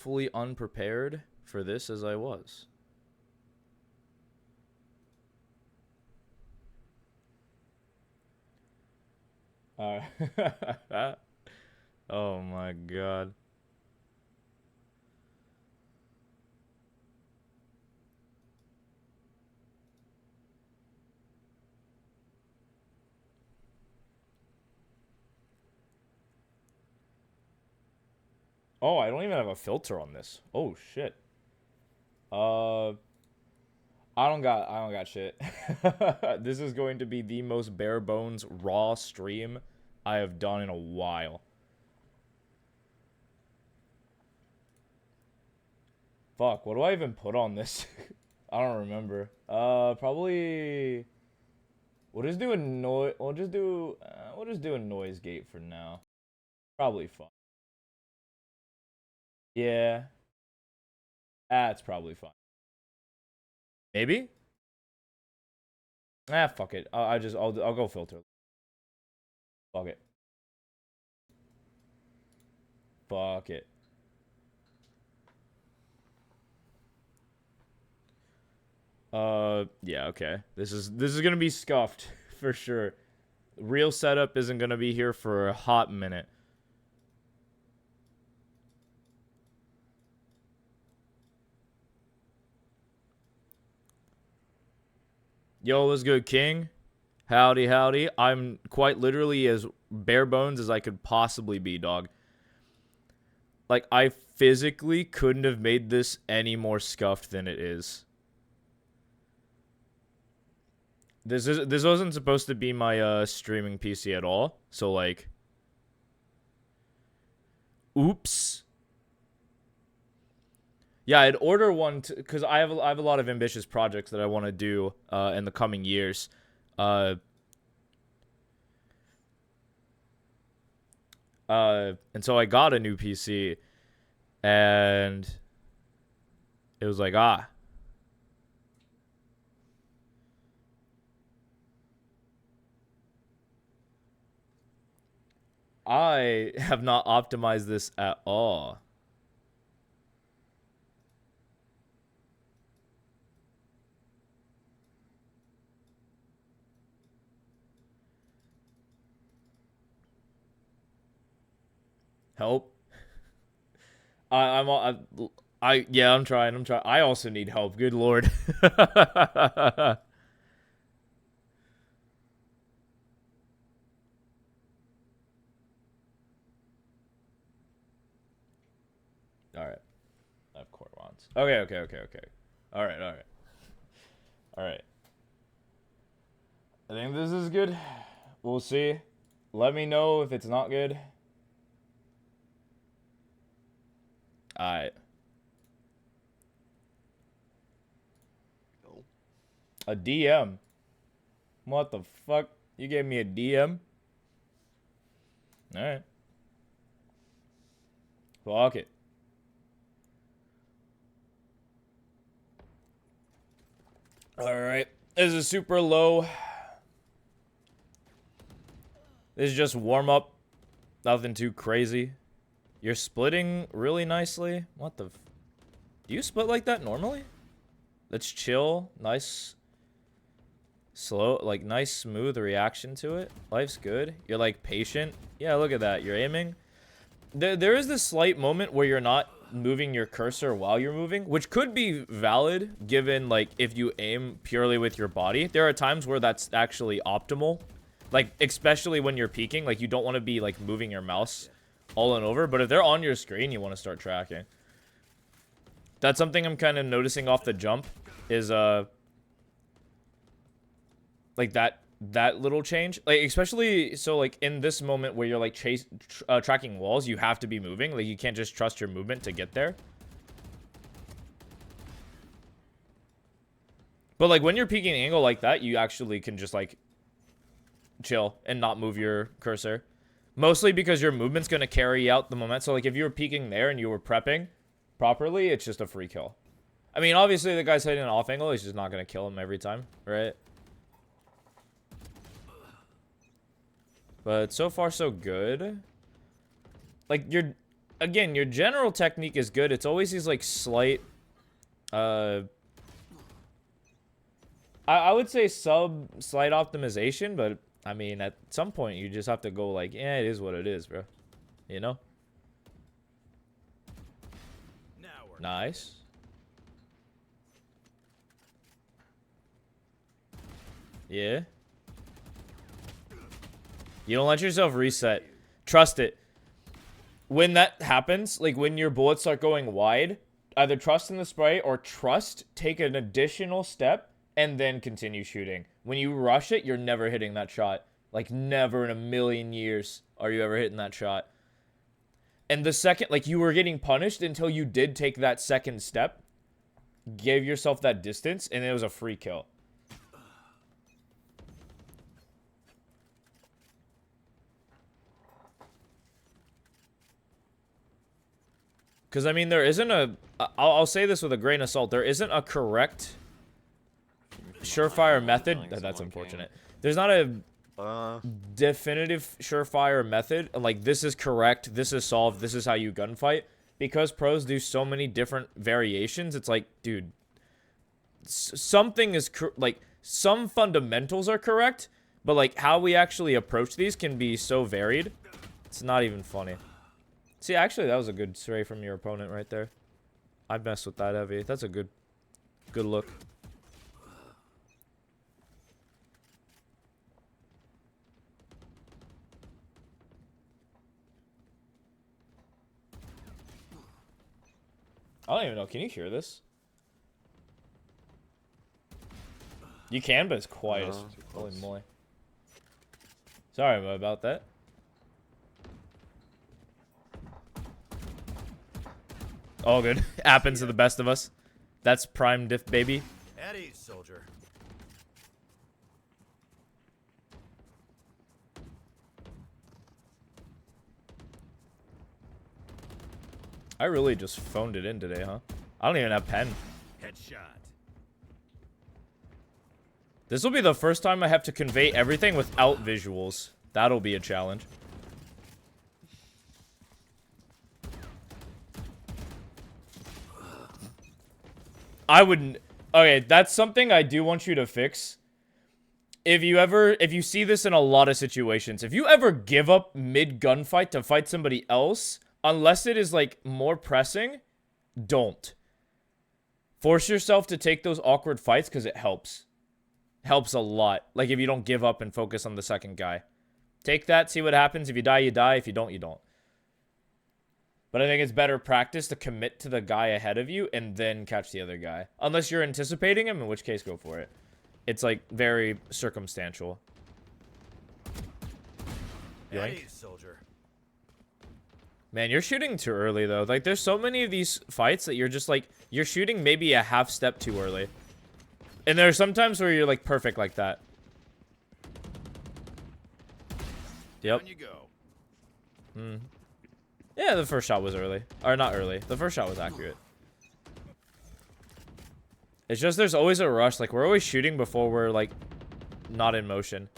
woefully unprepared for this as I was. Oh my god. Oh, I don't even have a filter on this. Oh shit. Uh, I don't got shit. This is going to be the most bare bones raw stream I have done in a while. Fuck, what do I even put on this? I don't remember. Probably we'll just do a noise gate for now. Probably fun. Yeah. That's probably fine. Maybe? Ah, fuck it. I'll go filter. Fuck it. Fuck it. Yeah, okay. This is gonna be scuffed for sure. Real setup isn't gonna be here for a hot minute. Yo, what's good, King? Howdy, howdy. I'm quite literally as bare bones as I could possibly be, dog. Like, I physically couldn't have made this any more scuffed than it is. This wasn't supposed to be my streaming PC at all. So like, oops. Yeah, I'd order one because I have a lot of ambitious projects that I want to do in the coming years. Uh, and so I got a new PC, and it was like, I have not optimized this at all. Help. Yeah, I'm trying. I also need help. Good lord. All right. I have core wants. Okay. All right. All right. I think this is good. We'll see. Let me know if it's not good. All right. Go. A DM. What the fuck? You gave me a DM? All right. Fuck it. All right. This is super low. This is just warm up. Nothing too crazy. You're splitting really nicely. What the? Do you split like that normally? Let's chill. Nice. Slow, like nice smooth reaction to it. Life's good. You're like patient. Yeah, look at that. You're aiming. There is this slight moment where you're not moving your cursor while you're moving, which could be valid given like if you aim purely with your body. There are times where that's actually optimal. Like especially when you're peeking, like you don't want to be like moving your mouse all and over, but if they're on your screen, you want to start tracking. That's something I'm kind of noticing off the jump is like that little change, like especially so like in this moment where you're like tracking walls, you have to be moving. Like you can't just trust your movement to get there. But like when you're peeking an angle like that, you actually can just like chill and not move your cursor, mostly because your movement's going to carry out the moment. So like if you were peeking there and you were prepping properly, it's just a free kill. I mean, obviously the guy's hitting an off angle, he's just not going to kill him every time, right? But so far so good. Like you're again, your general technique is good. It's always these, like, slight, I would say slight optimization, but, I mean, at some point, you just have to go, like, yeah, it is what it is, bro. You know? Nice. Yeah. You don't let yourself reset. Trust it. When that happens, like when your bullets start going wide, either trust in the spray or take an additional step and then continue shooting. When you rush it, you're never hitting that shot. Like never in a million years are you ever hitting that shot. And the second, like you were getting punished until you did take that second step, gave yourself that distance, and it was a free kill. Because, I mean, there isn't a... I'll say this with a grain of salt. There isn't a correct surefire method. That's unfortunate. There's not a definitive surefire method. Like, this is correct. This is solved. This is how you gunfight. Because pros do so many different variations. It's like, dude... Something is... Like, some fundamentals are correct. But, like, how we actually approach these can be so varied. It's not even funny. See, actually, that was a good spray from your opponent right there. I'd mess with that heavy. That's a good look. I don't even know. Can you hear this? You can, but it's quiet. Holy moly. Sorry about that. All good. Happens to the best of us. That's prime diff, baby. At ease, soldier. I really just phoned it in today, huh? I don't even have pen. Headshot. This will be the first time I have to convey everything without visuals. That'll be a challenge. I wouldn't. Okay, that's something I do want you to fix. If you see this in a lot of situations, if you ever give up mid-gunfight to fight somebody else, unless it is, like, more pressing, don't. Force yourself to take those awkward fights because it helps. Helps a lot. Like, if you don't give up and focus on the second guy. Take that, see what happens. If you die, you die. If you don't, you don't. But I think it's better practice to commit to the guy ahead of you and then catch the other guy. Unless you're anticipating him, in which case, go for it. It's, like, very circumstantial. Yoink. Soldier. Man, you're shooting too early, though. Like, there's so many of these fights that you're just, like... You're shooting maybe a half step too early. And there are some times where you're, like, perfect like that. Yep. On you go. Hmm. Yeah, the first shot was early. Or not early. The first shot was accurate. It's just there's always a rush. Like, we're always shooting before we're, like, not in motion.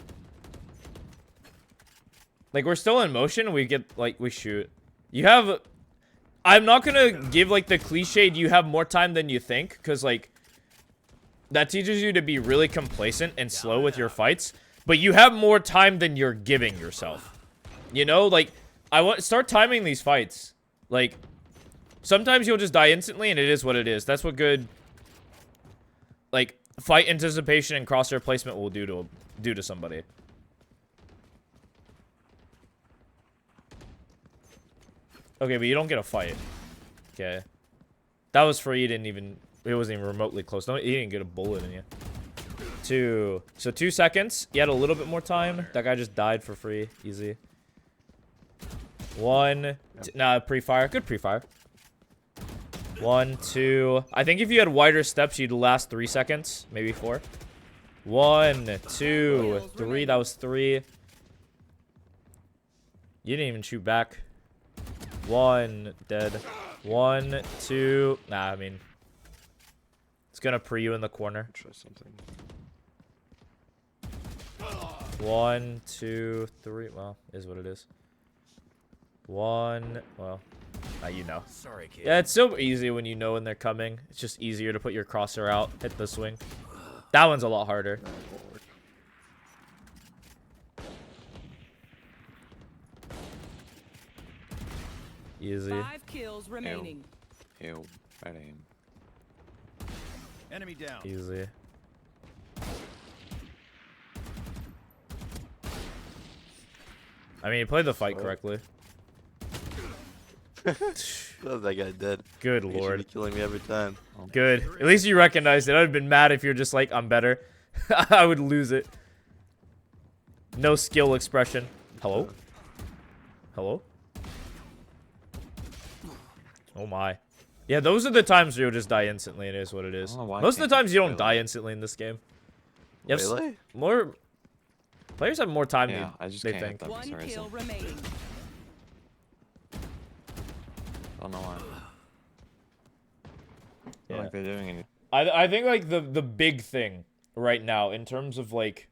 Like, we're still in motion. We get, like, we shoot. You have... I'm not gonna give, like, the cliched you have more time than you think. Because, like, that teaches you to be really complacent and slow with your fights. But you have more time than you're giving yourself. You know, like... start timing these fights. Like, sometimes you'll just die instantly, and it is what it is. That's what good, like, fight anticipation and crosshair placement will do to somebody. Okay, but you don't get a fight. Okay, that was free. It wasn't even remotely close. No, he didn't get a bullet in you. So 2 seconds. You had a little bit more time. That guy just died for free. Easy. 1, nah, pre-fire. Good pre-fire. 1, 2. I think if you had wider steps, you'd last 3 seconds. Maybe 4. 1, 2, 3. That was 3. You didn't even shoot back. 1, dead. 1, 2. Nah, I mean... It's gonna pre you in the corner. Try something. 1, 2, 3. Well, is what it is. 1. Well, You know. Sorry, kid. Yeah, it's so easy when you know when they're coming. It's just easier to put your crosshair out, hit the swing. That one's a lot harder. Easy. 5 kills remaining. Ew. Bad aim. Enemy down. Easy. I mean, you played the fight correctly. Glad that guy dead. Good He should be lord. killing me every time. Good. At least you recognized it. I'd have been mad if you're just like, I'm better. I would lose it. No skill expression. Hello? Hello? Oh my. Yeah, those are the times where you'll just die instantly. It is what it is. I don't know why I Most of the can't times you don't really. die instantly in this game. You have Really? more... Players have more time Yeah, than I just they can't hit think. them for some 1 kill reason. remaining. Don't know why. Yeah. Not like they're doing anything. I think like the big thing right now in terms of like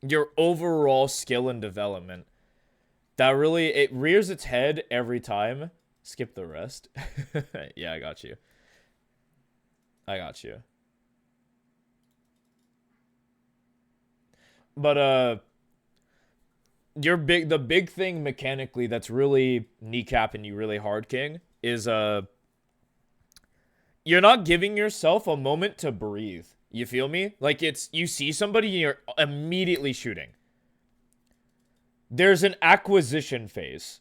your overall skill and development that really it rears its head every time. Skip the rest. Yeah, I got you. I got you. But the big thing mechanically that's really kneecapping you really hard, King, is you're not giving yourself a moment to breathe. You feel me? Like it's you see somebody and you're immediately shooting. There's an acquisition phase.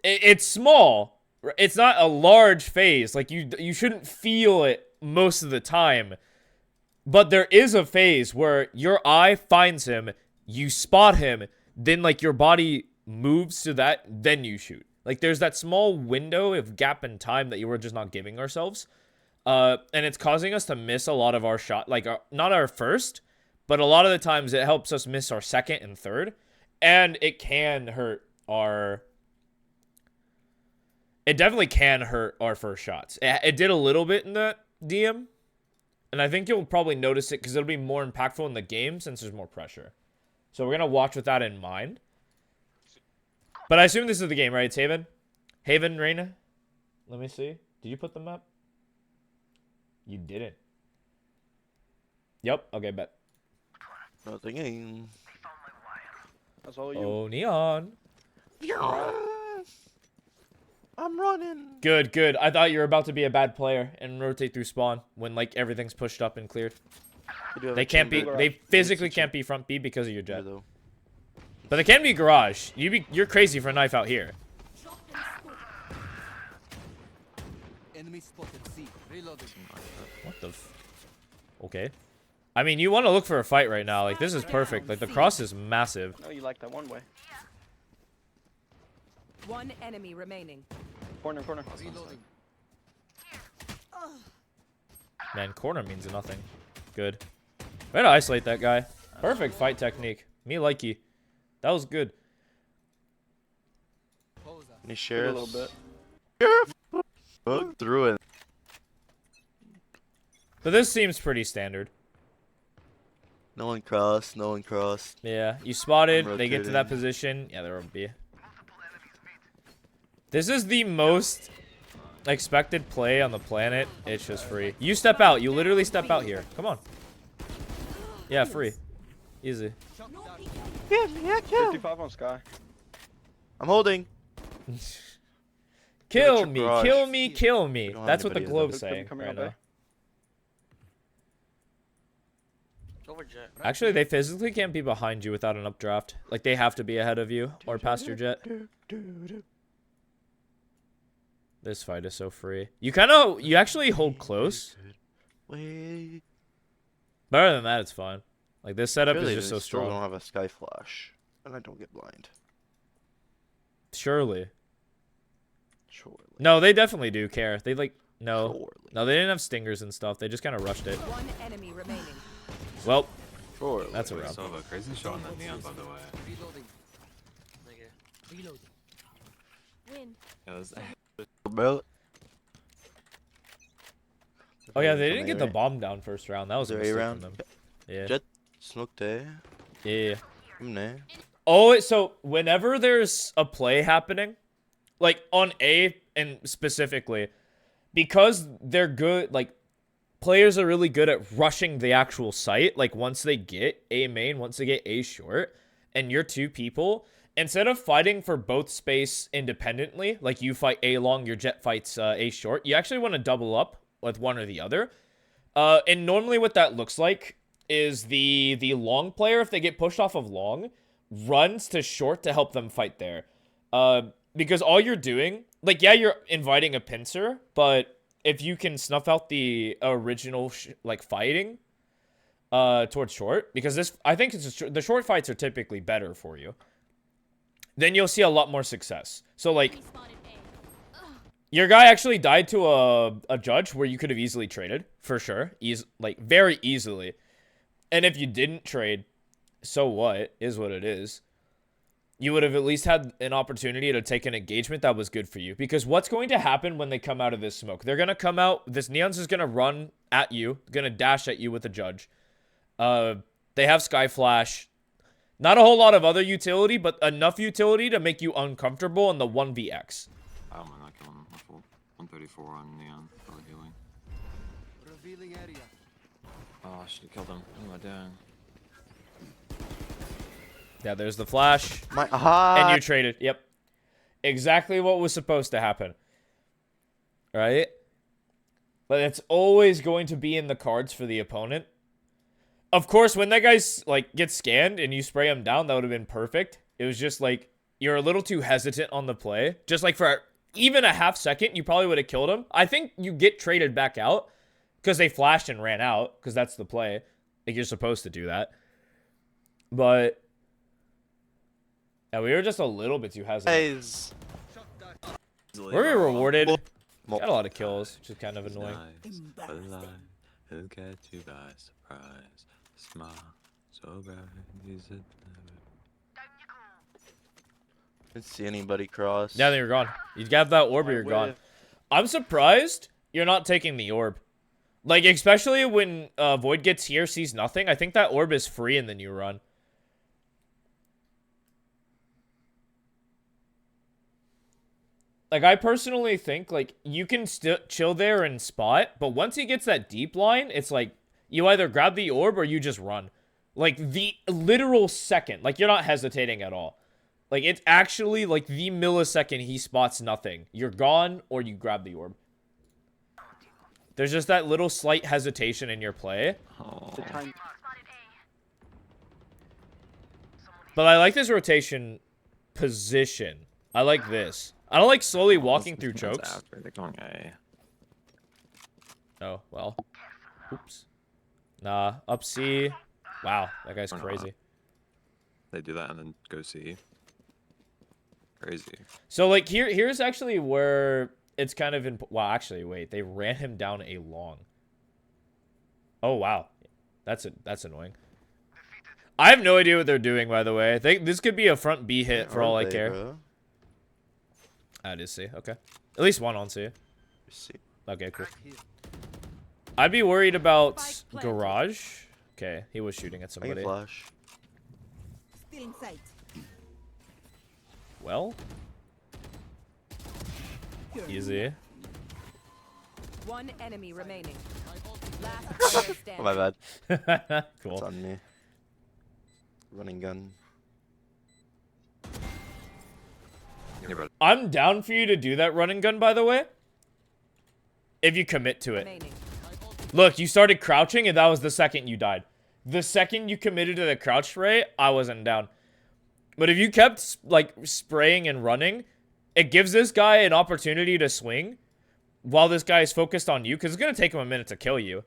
It's small. It's not a large phase. Like you shouldn't feel it most of the time. But there is a phase where your eye finds him, you spot him, then like your body moves to that, then you shoot. Like there's that small window of gap in time that you were just not giving ourselves. And it's causing us to miss a lot of our shot, like not our first, but a lot of the times it helps us miss our second and third. And it can hurt our... It definitely can hurt our first shots. It did a little bit in the DM. And I think you'll probably notice it because it'll be more impactful in the game since there's more pressure. So we're going to watch with that in mind. But I assume this is the game, right? It's Haven? Haven, Reina? Let me see. Did you put the map? You didn't. Yep. Okay, bet. Nothing in. That's all you. Oh, Neon. I'm running. Good, good. I thought you were about to be a bad player and rotate through spawn when like everything's pushed up and cleared. You do have They a can't be. chamber. They physically can't be front B because of your Yeah, jet. though. But they can be garage. You're crazy for a knife out here. Enemy spotted C. Reloading. What the okay. I mean, you want to look for a fight right now. Like, this is perfect. Like, the cross is massive. No, you like that one way. 1 enemy remaining. Corner, corner. Reloading. Man, corner means nothing. Good. Way to isolate that guy. Perfect fight technique. Me likey. That was good. Pose up. Any Give it shares? a little bit. Look through it. But this seems pretty standard. No one crossed. No one crossed. Yeah, you spotted. I'm They get to that rotating. position. Yeah, they're on B. This is the most expected play on the planet. It's just free. You step out. You literally step out here. Come on. Yeah, free. Easy. 55 on Sky. I'm holding. Kill your me, garage. kill me, kill me. We don't have That's what the anybody globe's Could be saying coming right up now. Over jet. Actually, they physically can't be behind you without an updraft. Like, they have to be ahead of you or past your jet. This fight is so free. You actually hold close. Wait. Better than that, it's fine. Like, this setup Surely is just they so still strong. don't have a sky flash, and I don't get blind. Surely. Surely. No, they definitely do care. They, like, no. Surely. No, they didn't have stingers and stuff. They just kind of rushed it. 1 enemy remaining. Well, Surely. that's a round. So a crazy shot on that neon, by the way. Reloading. Reloading. Win. It was, Bro. Oh, yeah, they didn't get the Right? bomb down first round. That was a Is there mistake A from round? them. Yeah. Jet. Smoked A. Yeah. Nah. Oh, so whenever there's a play happening, like on A and specifically, because they're good, like players are really good at rushing the actual site. Like once they get A main, once they get A short, and you're two people, instead of fighting for both space independently, like you fight A long, your Jet fights A short, you actually want to double up with one or the other. And normally what that looks like is the long player, if they get pushed off of long, runs to short to help them fight there. Because all you're doing, like, yeah, you're inviting a pincer, but if you can snuff out the original, like, fighting towards short, because this, I think the short fights are typically better for you, then you'll see a lot more success. So, like, your guy actually died to a judge where you could have easily traded, for sure. Like, very easily. And if you didn't trade, so what? Is what it is. You would have at least had an opportunity to take an engagement that was good for you. Because what's going to happen when they come out of this smoke? They're going to come out. This Neons is going to run at you. Going to dash at you with a judge. They have Sky Flash. Not a whole lot of other utility, but enough utility to make you uncomfortable in the 1vx. Oh my god, killing him. My fault. 134 on Neon. Probably healing. Revealing area. Oh, I should have killed him. What am I doing? Yeah, there's the flash. My And you traded. Yep. Exactly what was supposed to happen. Right? But it's always going to be in the cards for the opponent. Of course, when that guy's, like, gets scanned and you spray him down, that would have been perfect. It was just, like, you're a little too hesitant on the play. Just, like, for even a half second, you probably would have killed him. I think you get traded back out because they flashed and ran out because that's the play. Like, you're supposed to do that. But yeah, we were just a little bit too hesitant. Guys. Were we rewarded? Mo- Got a lot of kills, which is kind of annoying. Nice, but alive, he'll get you by surprise. Smile, so bright, he's a Didn't see anybody cross. Yeah, then you're gone. You got that orb or you're gone. I'm surprised you're not taking the orb. Like, especially when Void gets here, sees nothing. I think that orb is free in the new run. Like, I personally think, like, you can still chill there and spot, but once he gets that deep line, it's like, you either grab the orb or you just run. Like, the literal second. Like, you're not hesitating at all. Like, it's actually, like, the millisecond he spots nothing. You're gone or you grab the orb. There's just that little slight hesitation in your play. The time. But I like this rotation position. I like this. I don't like slowly walking through chokes. After they're going A. Oh, well. Oops. Nah, up C. Wow, that guy's Or not. crazy. They do that and then go C. Crazy. So, like, here's actually where it's kind of in... Wow, actually, wait. They ran him down a long. Oh, wow. That's annoying. I have no idea what they're doing, by the way. I think this could be a front B hit for all I care. Bro? I did see. Okay. At least one on C. See. Okay, cool. Here. I'd be worried about Spike planted. garage. Okay, he was shooting at I can somebody. flash. Still in sight. Well, easy. One enemy remaining. Last player Oh, standing. my bad. It's Cool. on me. Running gun. Yeah, but I'm down for you to do that running gun, by the way. If you commit to it. Remaining. Look, you started crouching, and that was the second you died. The second you committed to the crouch spray, I wasn't down. But if you kept, like, spraying and running, it gives this guy an opportunity to swing while this guy is focused on you, because it's going to take him a minute to kill you.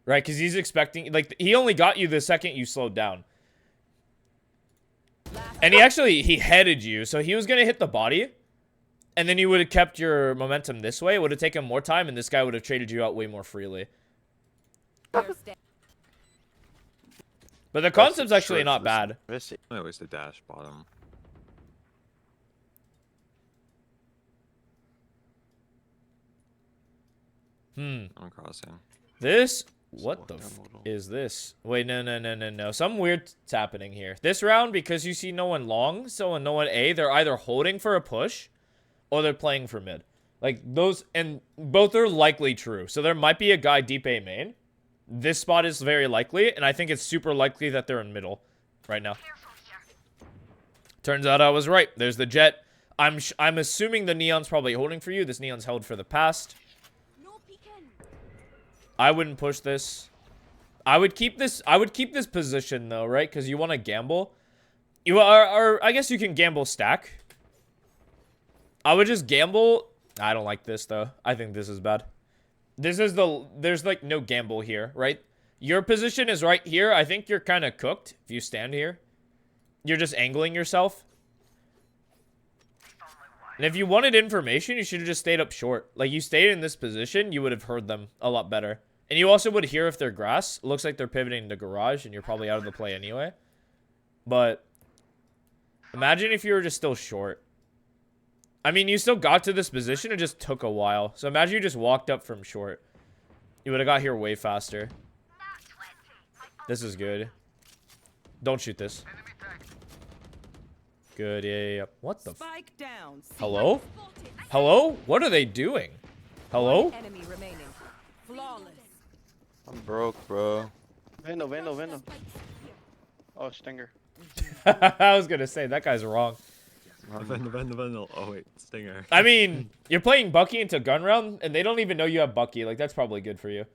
Right? Because he's expecting... Like, he only got you the second you slowed down. Last And he headed you, so he was going to hit the body. And then you would have kept your momentum this way. It would have taken more time, and this guy would have traded you out way more freely. player standing. But the concept's actually not bad. Missy. I wasted dash bottom. I'm crossing. This... What walk the down f a little. is this? Wait, no. Something weird's happening here. This round, because you see no one long, so no one A, they're either holding for a push, or they're playing for mid. Like those, and both are likely true. So there might be a guy deep A main. This spot is very likely, and I think it's super likely that they're in middle right now. Turns out I was right. There's the jet. I'm assuming the neon's probably holding for you. This neon's held for the past. I wouldn't push this. I would keep this position though, right? Because you want to gamble. You are I guess you can gamble stack. I would just gamble. I don't like this though. I think this is bad. There's like no gamble here, right? Your position is right here. I think you're kind of cooked if you stand here. You're just angling yourself. And if you wanted information, you should have just stayed up short. Like, you stayed in this position, you would have heard them a lot better. And you also would hear if they're grass. It looks like they're pivoting to garage, and you're probably out of the play anyway. But imagine if you were just still short. I mean, you still got to this position. It just took a while. So imagine you just walked up from short. You would have got here way faster. This is good. Don't shoot this. Good, yeah. What the f- Spike down. C. Hello? Hello? What are they doing? Hello? Enemy remaining. Flawless. I'm broke, bro. Vandal. Oh, Stinger. I was gonna say, that guy's wrong. Vandal. Oh wait, Stinger. I mean, you're playing Bucky into gun round, and they don't even know you have Bucky. Like, that's probably good for you.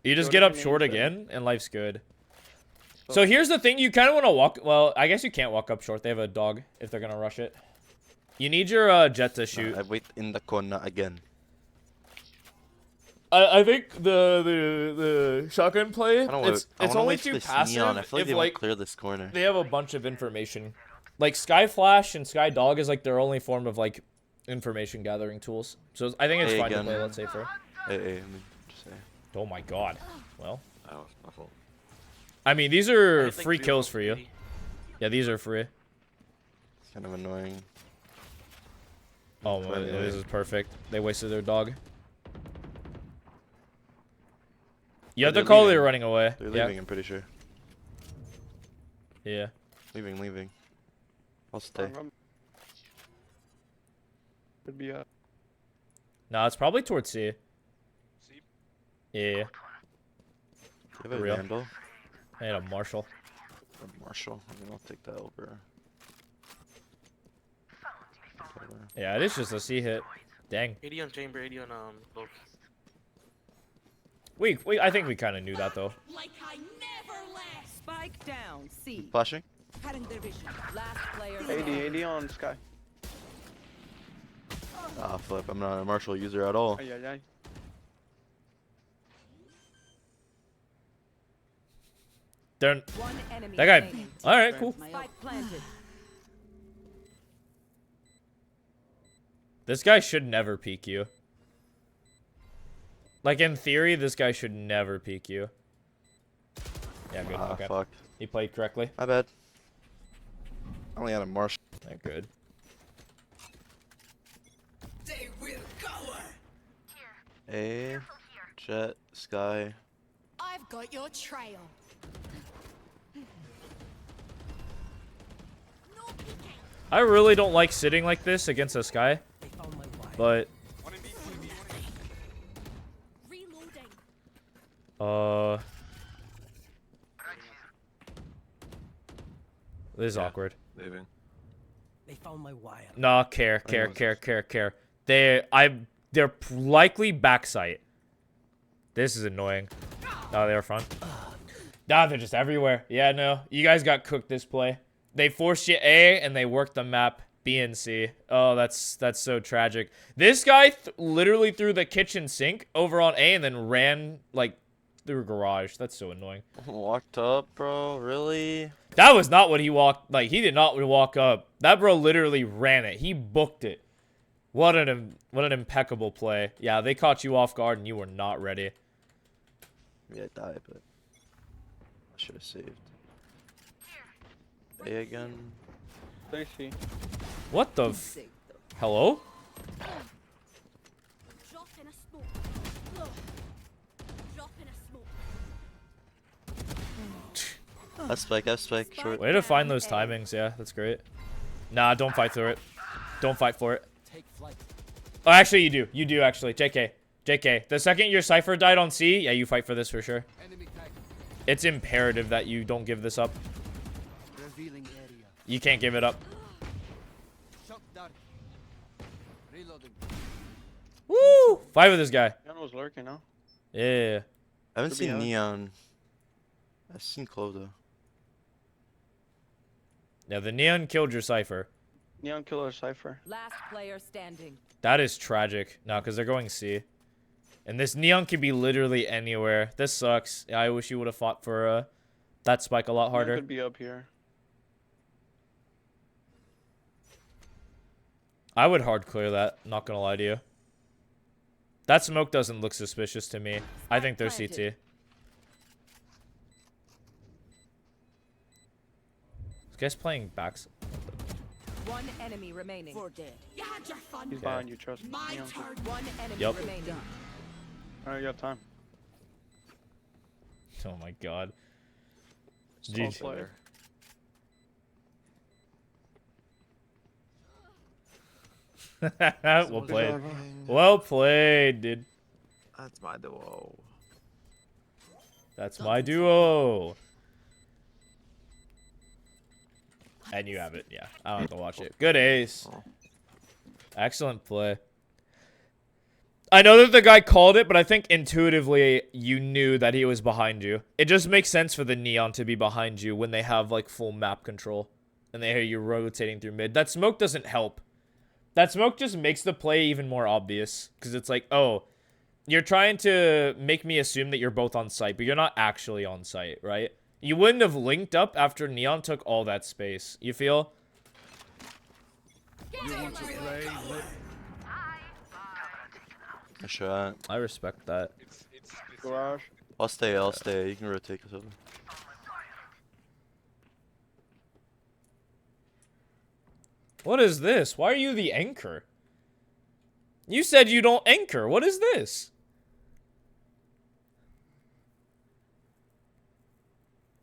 You just get up short again, and life's good. So here's the thing, you kind of want to walk... Well, I guess you can't walk up short. They have a dog if they're going to rush it. You need your jet to shoot. I wait in the corner again. I think the shotgun play, it's only too passive I feel like if, they like, won't clear this corner. they have a bunch of information. Like, Sky Flash and Sky Dog is, like, their only form of, like, information gathering tools. So I think it's Hey, fine to again. play, let's say, for... Hey, let me just say. Oh my god. Well, That was my fault. I mean, these are free kills for you. Yeah, these are free. It's kind of annoying. Oh, man, this is perfect. They wasted their dog. You have to they're call leaving. they're running away. They're Yeah. leaving, I'm pretty sure. Yeah. Leaving. I'll stay. Could be No, it's probably towards C. Yeah. You have a Real. Vandal? I had a Marshall. A Marshall? I mean, I'll take that over. Yeah, it is just a C hit. Dang. 80 on chamber, 80 on both. I think we kind of knew that though. Like I never left. Spike down. C. Flashing? Cutting their vision. Last player 80 standing. on Sky. Ah, flip. I'm not a Marshall user at all. Ay. They're, One enemy that guy. remaining. All right, cool. Spike planted. This guy should never peek you. Like, in theory, this guy should never peek you. Yeah, good. Ah, Okay. fuck. He played correctly. My bad. I only had a Marshall. Yeah, good. A, Jet, Sky. I've got your trail. I really don't like sitting like this against this guy. But... This is awkward. Leaving. They found my wire. Nah, care. They're likely backside. This is annoying. Oh, they're front. Nah, they're just everywhere. Yeah, no. You guys got cooked this play. They forced you A, and they worked the map B and C. Oh, that's so tragic. This guy literally threw the kitchen sink over on A and then ran, like, through a garage. That's so annoying. Walked up, bro. Really? That was not what he walked. Like, he did not walk up. That bro literally ran it. He booked it. What an impeccable play. Yeah, they caught you off guard and you were not ready. Yeah, I died, but I should have saved. A again. Stacy. What the f... Hello? Drop in a smoke. Drop in a smoke. That's spike, short. Way to find those timings. Yeah, that's great. Nah, don't fight through it. Don't fight for it. Take flight. Oh, actually, you do. You do, actually. JK. JK. The second your Cypher died on C, yeah, you fight for this for sure. Enemy tag. It's imperative that you don't give this up. Revealing area. You can't give it up. Shock dart. Reloading. Woo! Fight with this guy. Neon was lurking, no? Yeah. I haven't Could be seen out. Neon. I've seen Clove though. Yeah, the Neon killed your Cypher. Neon killer Cypher. Last player standing. That is tragic. No, because they're going C. And this Neon can be literally anywhere. This sucks. Yeah, I wish you would have fought for that spike a lot Neon harder. could be up here. I would hard clear that. Not gonna lie to you. That smoke doesn't look suspicious to me. I think they're CT. Planted. This guy's playing backs. One enemy remaining. For dead. He's behind you, trust me. Neon. One enemy Yup. remaining. Alright, you have time. Oh my god. Small GG. player. Well played. Well played, dude. That's my duo. That's my duo. And you have it, yeah. I don't have to watch it. Good ace. Excellent play. I know that the guy called it, but I think intuitively you knew that he was behind you. It just makes sense for the Neon to be behind you when they have like full map control. And they hear you rotating through mid. That smoke doesn't help. That smoke just makes the play even more obvious. Because it's like, oh, you're trying to make me assume that you're both on site, but you're not actually on site, right? You wouldn't have linked up after Neon took all that space. You feel? You want to play? A shot. I respect that. Garage. I'll stay. I'll stay. You can rotate this over. What is this? Why are you the anchor? You said you don't anchor. What is this?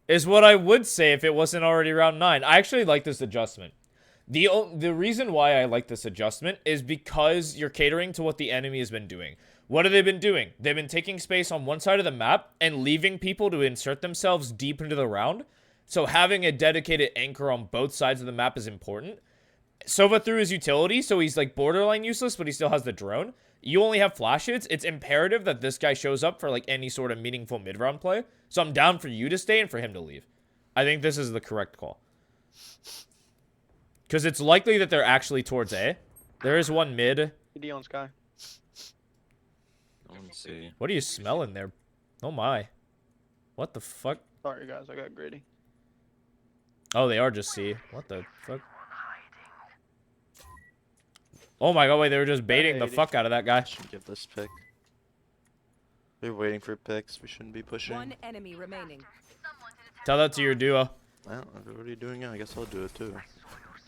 Is what I would say if it wasn't already round 9. I actually like this adjustment. The reason why I like this adjustment is because you're catering to what the enemy has been doing. What have they been doing? They've been taking space on one side of the map and leaving people to insert themselves deep into the round. So having a dedicated anchor on both sides of the map is important. Sova threw his utility, so he's like borderline useless, but he still has the drone. You only have flash hits. It's imperative that this guy shows up for like any sort of meaningful mid-round play. So I'm down for you to stay and for him to leave. I think this is the correct call. Because it's likely that they're actually towards A. There is one mid. PD on Sky. Let's see. What are you smelling there? Oh my. What the fuck? Sorry guys, I got greedy. Oh, they are just C. What the fuck? Oh my god, wait, they were just baiting the 80. fuck out of that guy. Should give this pick. We're waiting for picks. We shouldn't be pushing. One enemy remaining. Tell that to your duo. Well, if we're already doing it, I guess I'll do it too.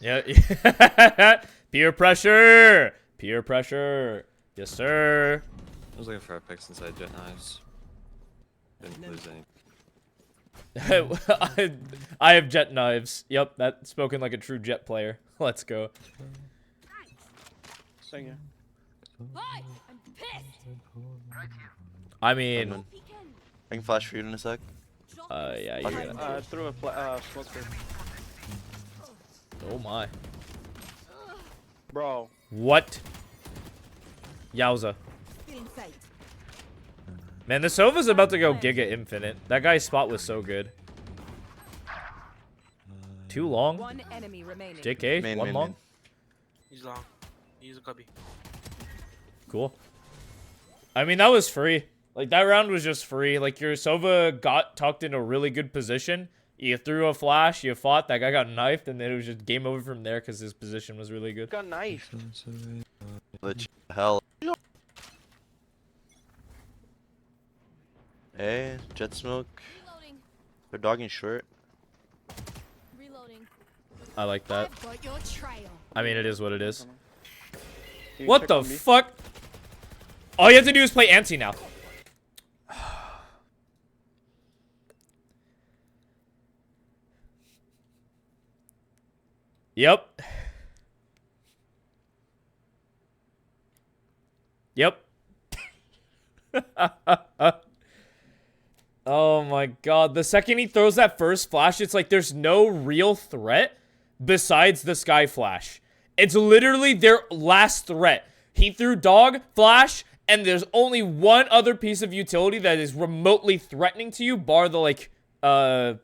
Yeah. Peer pressure. Peer pressure. Yes, sir. I was looking for our picks inside Jet Knives. Didn't lose any. I have jet knives. Yep, that's spoken like a true jet player. Let's go. Sing it. Hi, I'm pissed. I mean, Edmund. I can flash for you in a sec. yeah, you got it. I threw a smoke grenade. Oh my. Bro. What? Yowza. Get in sight. Man, the Sova's about to go Giga Infinite. That guy's spot was so good. Too long? One enemy remaining. JK, Main, one main, long? main. He's long. He's a cubby. Cool. I mean, that was free. Like, that round was just free. Like, your Sova got tucked in a really good position. You threw a flash, you fought, that guy got knifed, and then it was just game over from there because his position was really good. Got knifed. Legit hell. Hey, jet smoke. Reloading. They're dogging short. Reloading. I like that. I've got your trail. I mean, it is what it is. You What check the on me? fuck? All you have to do is play anti now. Yep. Yep. Oh my god. The second he throws that first flash, it's like there's no real threat besides the sky flash. It's literally their last threat. He threw dog, flash, and there's only one other piece of utility that is remotely threatening to you, bar the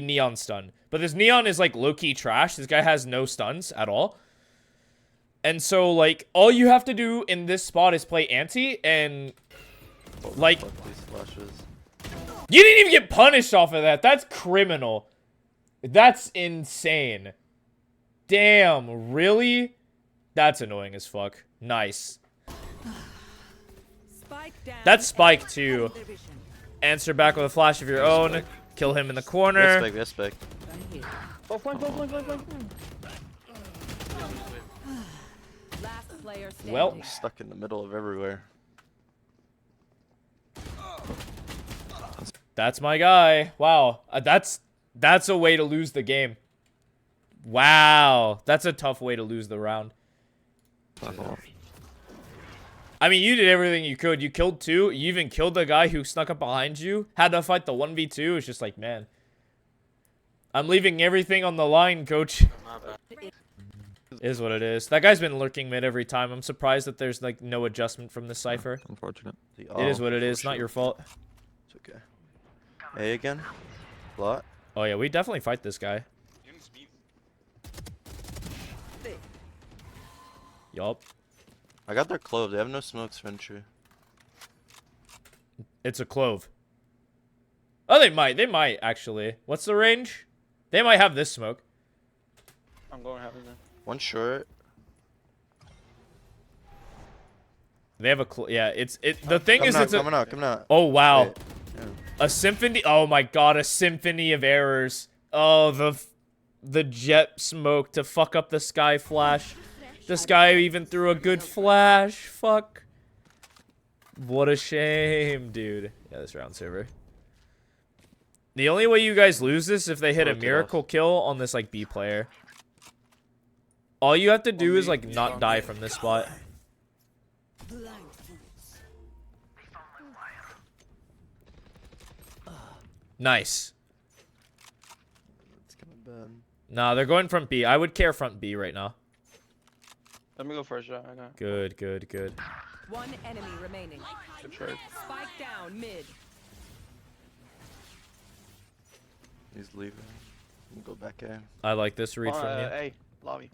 neon stun. But this neon is like low-key trash. This guy has no stuns at all. And so, like, all you have to do in this spot is play anti, and, like, Fuck these flashes. you didn't even get punished off of that. That's criminal. That's insane. Damn, really? That's annoying as fuck. Nice. Spike down. That's Spike, too. Answer back with a flash of your own. Kill him in the corner. Respect. Oh, flank. Last player standing. Well, Stuck in the middle of everywhere. that's my guy. Wow. That's a way to lose the game. Wow. That's a tough way to lose the round. My fault. I mean, you did everything you could. You killed 2. You even killed the guy who snuck up behind you. Had to fight the 1v2. It's just like, man. I'm leaving everything on the line, coach. My bad. Is what it is. That guy's been lurking mid every time. I'm surprised that there's, like, no adjustment from the Cypher. Unfortunate. It is what it is. Not your fault. It's okay. A again. Lot. Oh, yeah. We definitely fight this guy. Yup. I got their clove. They have no smokes for entry. It's a clove. Oh, they might. They might, actually. What's the range? They might have this smoke. I'm going heavy then. One short. They have a yeah, the thing is it's coming out. Oh wow. Wait, yeah. A symphony. Oh my god, a symphony of errors. Oh, the jet smoke to fuck up the sky flash. This guy even threw a good flash. Fuck. What a shame, dude. Yeah, this round's over. The only way you guys lose this is if they hit a Broke it miracle kill on this like B player. All you have to do is like not die from this spot. Nice. It's kind of bad. Nah, they're going front B. I would care front B right now. Let me go first shot. I got Good, good, good. One enemy remaining. good trade. Spike down mid. He's leaving. We'll go back A. I like this read from you. Hey, lobby.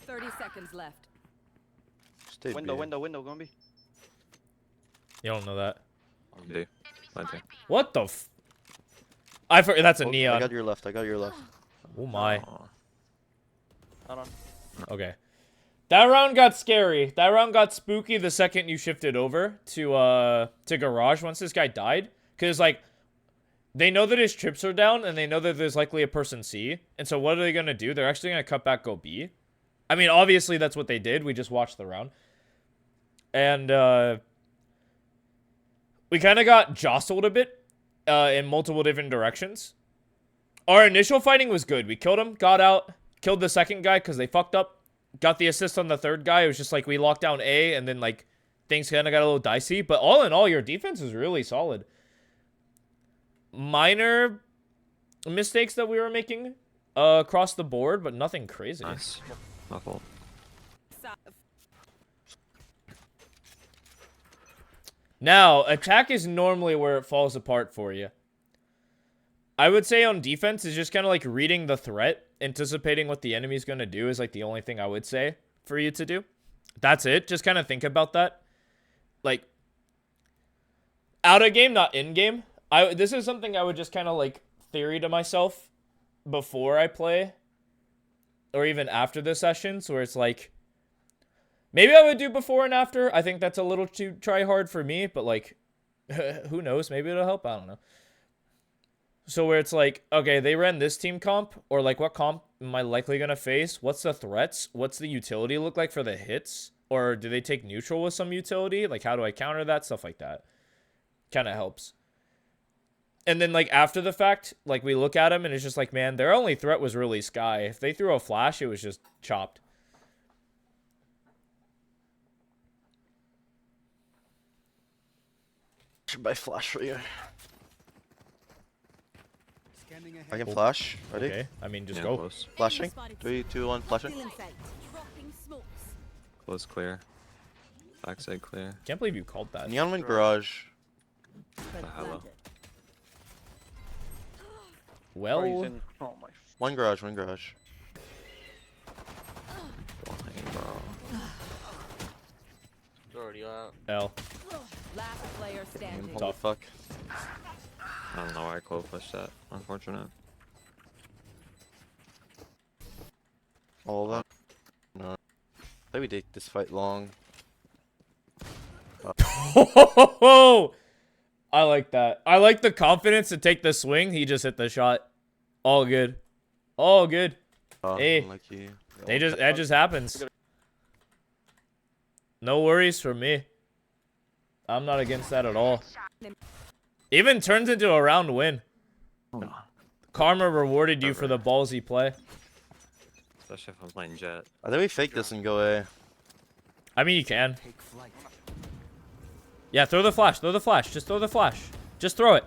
30 seconds left. Stay Window, B. window, gonna be. You don't know that. D. Planting. What the f... I forgot. That's a Oh, I neon. got your left. Oh my. Aw. Hold on. Okay. That round got scary. That round got spooky the second you shifted over to garage once this guy died. Because, like, they know that his trips are down, and they know that there's likely a person C. And so what are they going to do? They're actually going to cut back, go B. I mean, obviously that's what they did. We just watched the round. And, we kind of got jostled a bit in multiple different directions. Our initial fighting was good. We killed him, got out, killed the second guy because they fucked up. Got the assist on the third guy. It was just like we locked down A, and then like things kind of got a little dicey. But all in all, your defense is really solid. Minor mistakes that we were making across the board, but nothing crazy. Nice. My fault. Now, attack is normally where it falls apart for you. I would say on defense is just kind of like reading the threat, anticipating what the enemy's going to do is like the only thing I would say for you to do. That's it. Just kind of think about that. Like, out of game, not in game. This is something I would just kind of like theory to myself before I play or even after the sessions where it's like, maybe I would do before and after. I think that's a little too try hard for me, but like, who knows? Maybe it'll help. I don't know. So where it's like, okay, they ran this team comp, or like what comp am I likely going to face? What's the threats? What's the utility look like for the hits? Or do they take neutral with some utility? Like how do I counter that? Stuff like that. Kind of helps. And then like after the fact, like we look at them and it's just like, man, their only threat was really Sky. If they threw a flash, it was just chopped. should buy flash for you. Scanning ahead. I can flash. Ready? Okay. I mean, just Yeah, go. close. Flashing. 3, 2, 1, flashing. Dropping smokes. Close clear. Backside clear. Can't believe you called that. Neon Wind Garage. Hello. Well, Oh, he's in. Oh my. One garage, one garage. Flying, bro. They're already out. L. Last player standing. Holy fuck. I don't know why I cold pushed that. Unfortunate. All of them? No. Let me take this fight long. I like that. I like the confidence to take the swing. He just hit the shot. All good. All good. Hey. Unlucky. That just happens. No worries for me. I'm not against that at all. Even turns into a round win. Karma rewarded you for the ballsy play. Especially if I'm playing Jet. I think we fake this and go A. I mean, you can. Take flight. Yeah, throw the flash. Throw the flash. Just throw the flash. Just throw it.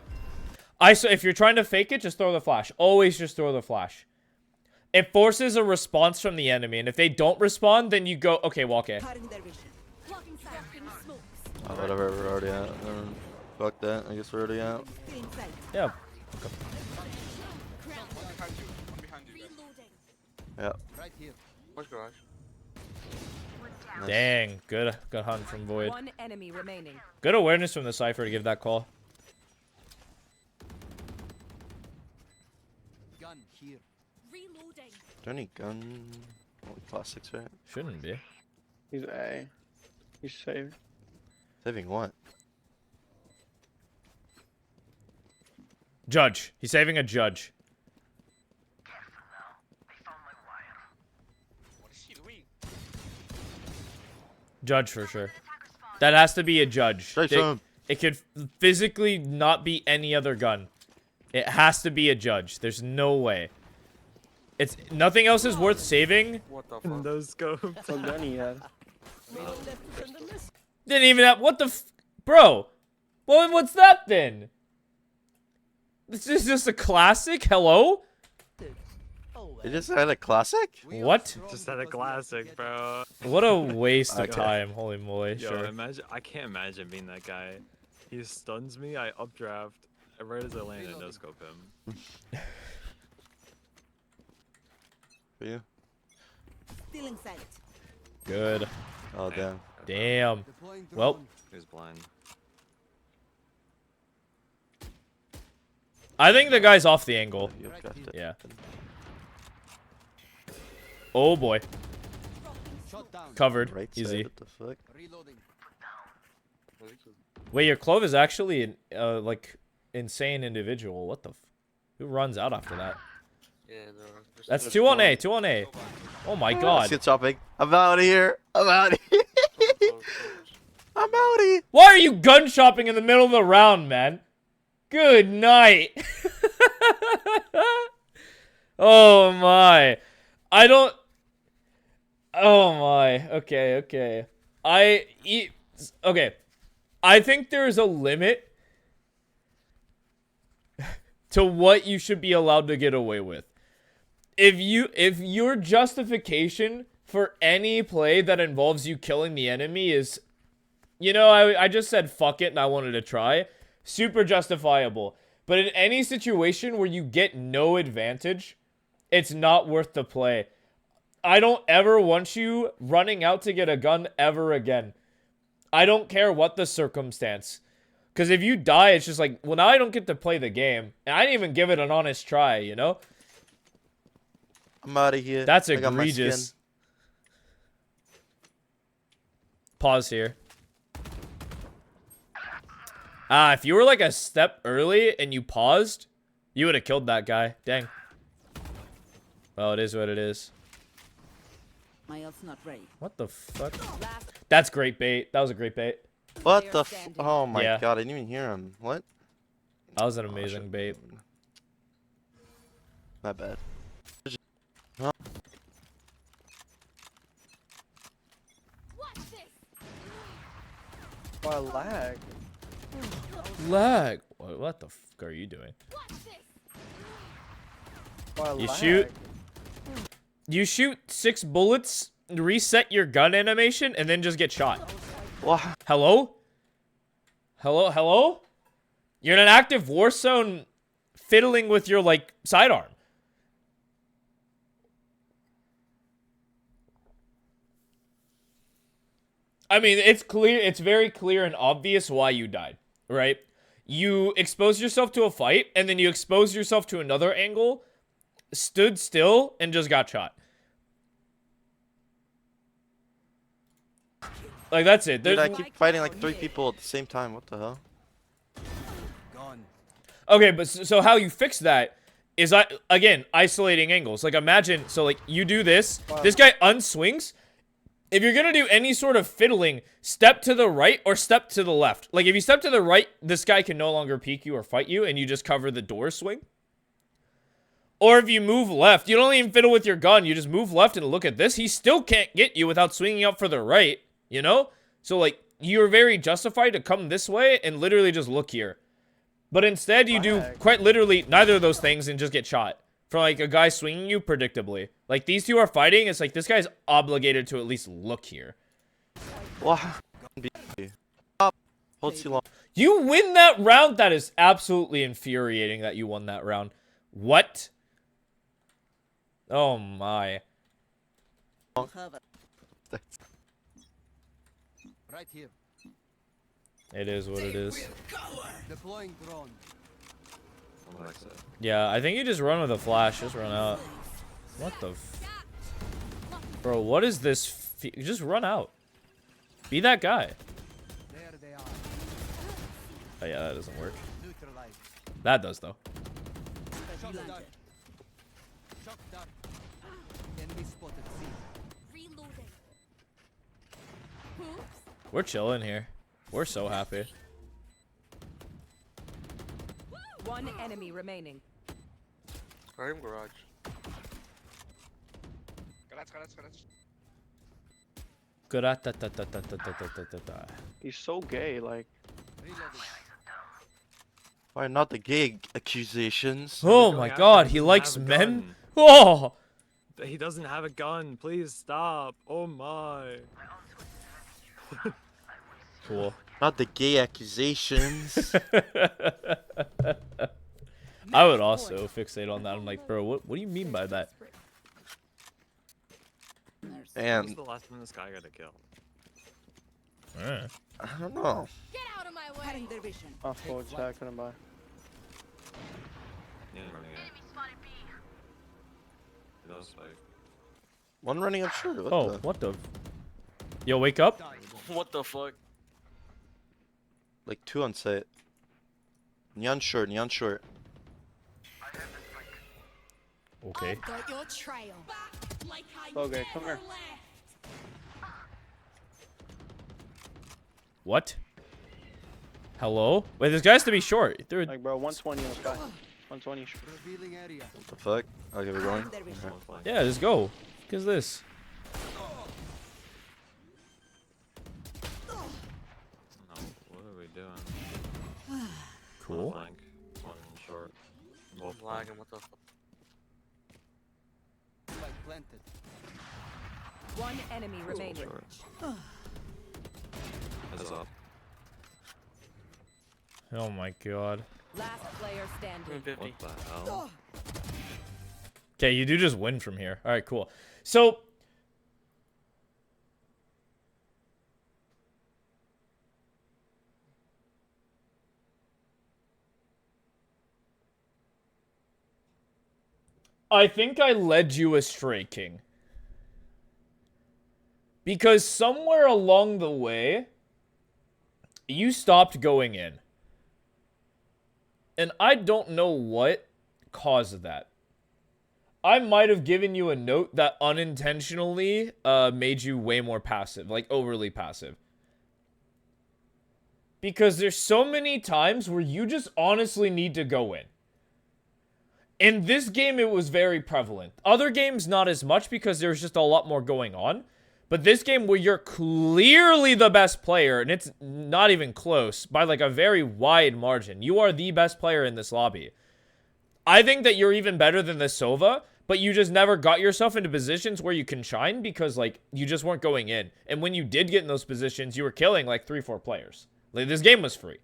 If you're trying to fake it, just throw the flash. Always just throw the flash. It forces a response from the enemy, and if they don't respond, then you go, okay, walk A. Cutting their vision. Blocking smokes. Whatever, we're already out. Fuck that. I guess we're already out. Still in sight. Yeah. Reloading. Yeah. Right here. Where's garage? Nice. Dang. Good hunt from Void. One enemy remaining. Good awareness from the Cypher to give that call. Gun here. Reloading. Is there any gun? Only classics, right? Shouldn't be. He's A. He's safe. Saving what? Judge. He's saving a judge. What is he doing? Judge for sure. That has to be a judge. Straight to him. It could physically not be any other gun. It has to be a judge. There's no way. It's nothing else is worth saving. What the fuck? Those scopes. What gun he had? Didn't even have what the bro. Well, what's that then? This is just a classic. Hello. They just had a classic? We are What? strong Just had a because we classic, get- bro. What a waste of Okay. time. Holy moly. Yo, Sure. imagine. I can't imagine being that guy. He stuns me. I updraft. And right as I land, I no scope him. For you? Still in sight. Good. Oh, damn. Damn. Deploying Well. drone. He was blind. I think the guy's off the angle. You've got it. Yeah. Oh boy. Shot down. Covered. Right Easy. side, what the fuck? Reloading. Wait, your Clove is actually an like insane individual. What the? Who runs out after that? Yeah, they're just That's There's 2 on A. one. 2 on A. Oh my Let's god. get chopping. I'm out of here. I'm out of here. I'm out of here. Why are you gun shopping in the middle of the round, man? Good night. Oh my. I don't. Oh my. Okay, okay. Okay. I think there's a limit to what you should be allowed to get away with. If your justification for any play that involves you killing the enemy is, you know, I just said fuck it and I wanted to try, super justifiable. But in any situation where you get no advantage, it's not worth the play. I don't ever want you running out to get a gun ever again. I don't care what the circumstance. Because if you die, it's just like, well, now I don't get to play the game. And I didn't even give it an honest try, you know? I'm out of here. That's I got my egregious. skin. Pause here. If you were like a step early and you paused, you would have killed that guy. Dang. Well, it is what it is. My ult's not ready. What the fuck? Last That's great bait. That was a great bait. What player the standing. Oh my Yeah. god, I didn't even hear him. What? That was an amazing bait. My bad. Why lag? Lag. What the fuck are you doing? Why You lag? shoot. You shoot 6 bullets, reset your gun animation, and then just get shot. What? Hello? Hello? Hello? You're in an active war zone fiddling with your, like, sidearm. I mean, it's clear, it's very clear and obvious why you died, right? You exposed yourself to a fight, and then you exposed yourself to another angle, stood still, and just got shot. Like, that's it. Dude, I There's- keep fighting like 3 people at the same time. What the hell? Gone. Okay, but so how you fix that is, again, isolating angles. Like, imagine, so, like, you do this. This guy unswings. If you're gonna do any sort of fiddling, step to the right or step to the left. Like, if you step to the right, this guy can no longer peek you or fight you, and you just cover the door swing. Or if you move left, you don't even fiddle with your gun. You just move left and look at this. He still can't get you without swinging up for the right, you know? So, like, you're very justified to come this way and literally just look here. But instead, you do quite literally neither of those things and just get shot. From, like, a guy swinging you predictably. Like, these two are fighting. It's like, this guy's obligated to at least look here. What? Stop. Hold too long. You win that round? That is absolutely infuriating that you won that round. What? Oh, my. That's- Right here. It is what it is. Deploying drone. Something like that. Yeah, I think you just run with a flash. Just run out. What the f... Bro, what is this? Just run out. Be that guy. There they are. Oh, yeah, that doesn't work. Neutralized. That does, though. Shock dart. Shock dart. Enemy spotted. C. Reloading. Oops. We're chilling here. We're so happy. One enemy remaining. Frame garage. Gra-ta-ta-ta-ta-ta-ta-ta-ta-ta. He's so gay, like. Reloading. Why not the gay accusations? Oh Going my after god, him, he doesn't likes have a men? gun. Oh! He doesn't have a gun. Please stop. Oh my. Cool. Not the gay accusations. I would also fixate on that. I'm like, bro, what do you mean by that? When's And the last time this guy got a kill? I don't know. Get out of my way. Cutting their vision. Oh, full attack, couldn't buy. Yeah, running out. He does, like, One running up short. What Oh, the? what the? Yo, wake up. What the fuck? Like 2 on site. Neon short, neon short. Okay. I've got your trail. Like I Okay, come never here. left. What? Hello? Wait, this guy has to be short. There, Like, bro, 120 in the sky. 120. Revealing area. What the fuck? Okay, we're going. Cutting their vision. someone flying. yeah, just go. What is this? No, what are we doing? One Cool. flank, one short. Both I'm lagging. What the fuck? Spike planted. One enemy remaining. short. Heads up. Oh my god. Last player standing. 50. What the hell? Okay, you do just win from here. All right, cool. So, I think I led you astray, King. Because somewhere along the way, you stopped going in. And I don't know what caused that. I might have given you a note that unintentionally made you way more passive, like overly passive. Because there's so many times where you just honestly need to go in. In this game, it was very prevalent. Other games, not as much because there's just a lot more going on. But this game where you're clearly the best player, and it's not even close, by like a very wide margin. You are the best player in this lobby. I think that you're even better than the Sova, but you just never got yourself into positions where you can shine because, like, you just weren't going in. And when you did get in those positions, you were killing, like, 3-4 players. Like, this game was free.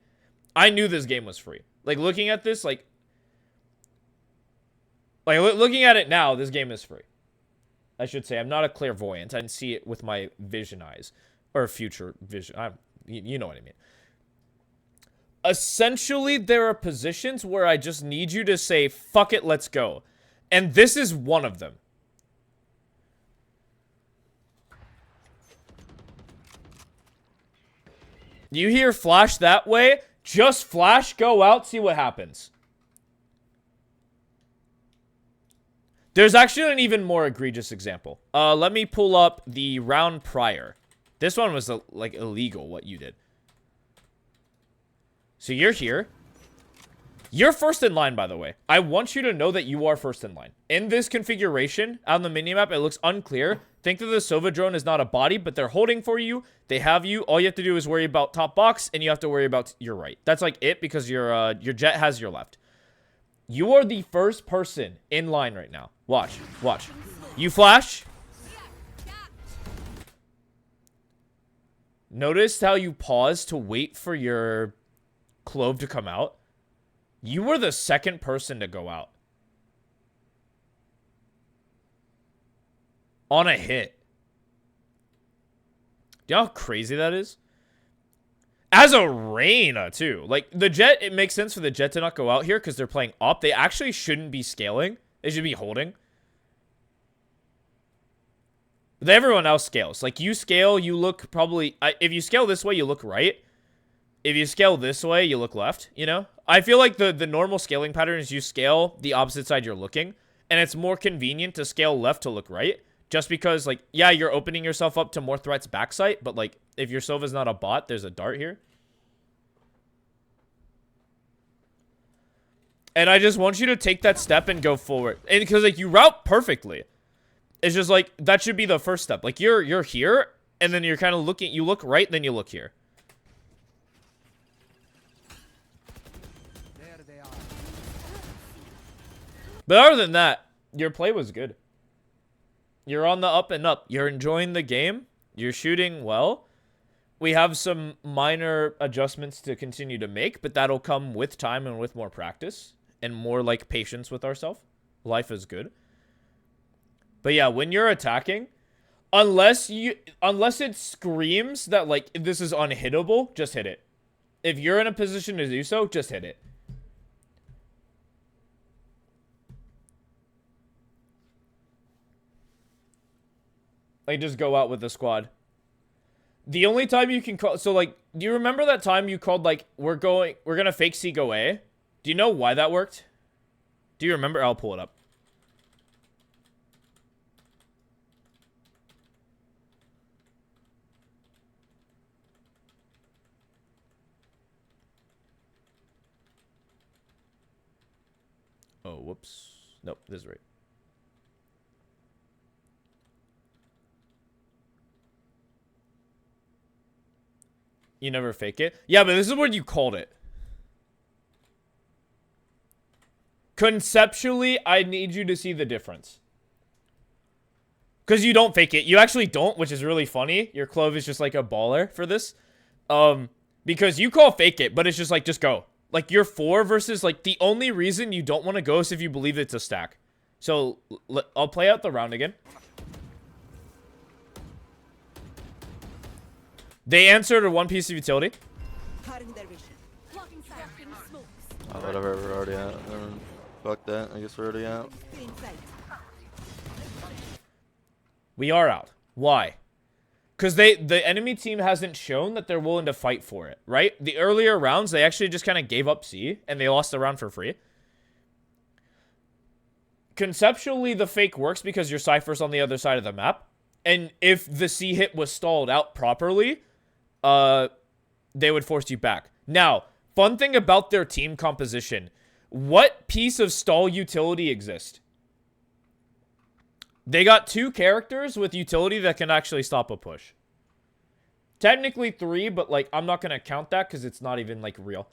I knew this game was free. Like, looking at this, looking at it now, this game is free. I should say, I'm not a clairvoyant. I didn't see it with my vision eyes. Or future vision. You know what I mean. Essentially, there are positions where I just need you to say, fuck it, let's go. And this is one of them. You hear flash that way? Just flash, go out, see what happens. There's actually an even more egregious example. Let me pull up the round prior. This one was, like, illegal, what you did. So you're here. You're first in line, by the way. I want you to know that you are first in line. In this configuration, on the minimap, it looks unclear. Think that the Sova drone is not a body, but they're holding for you. They have you. All you have to do is worry about top box, and you have to worry about your right. That's, like, it, because your jet has your left. You are the first person in line right now. Watch. Watch. You flash. Notice how you pause to wait for your clove to come out. You were the second person to go out. On a hit. Do you know how crazy that is? As a Reyna, too. Like, the jet, it makes sense for the jet to not go out here because they're playing up. They actually shouldn't be scaling. They should be holding. But everyone else scales. Like, you scale, you look probably... if you scale this way, you look right. If you scale this way, you look left, you know? I feel like the normal scaling pattern is you scale the opposite side you're looking. And it's more convenient to scale left to look right. Just because, like, yeah, you're opening yourself up to more threats backside. But, like, if your Sova's not a bot, there's a dart here. And I just want you to take that step and go forward. And because, like, you route perfectly. It's just, like, that should be the first step. Like, you're here, and then you're kind of looking, you look right, then you look here. There they are. But other than that, your play was good. You're on the up and up. You're enjoying the game. You're shooting well. We have some minor adjustments to continue to make, but that'll come with time and with more practice. And more, like, patience with ourselves. Life is good. But yeah, when you're attacking, unless it screams that, like, this is unhittable, just hit it. If you're in a position to do so, just hit it. Like, just go out with the squad. The only time you can call... So, like, do you remember that time you called, like, we're gonna fake C go A? Do you know why that worked? Do you remember? I'll pull it up. Oh, whoops. Nope, this is right. You never fake it? Yeah, but this is when you called it. Conceptually, I need you to see the difference. Because you don't fake it. You actually don't, which is really funny. Your clove is just like a baller for this. Because you call fake it, but it's just like, just go. Like, you're 4 versus, like, the only reason you don't want to go is if you believe it's a stack. So, I'll play out the round again. They answered a one piece of utility. Oh, whatever, we're already out. Fuck that, I guess we're already out. We are out. Why? Because the enemy team hasn't shown that they're willing to fight for it, right? The earlier rounds, they actually just kind of gave up C, and they lost the round for free. Conceptually, the fake works because your Cypher's on the other side of the map. And if the C hit was stalled out properly, they would force you back. Now, fun thing about their team composition. What piece of stall utility exists? They got 2 characters with utility that can actually stop a push. Technically 3, but like I'm not gonna count that because it's not even like real.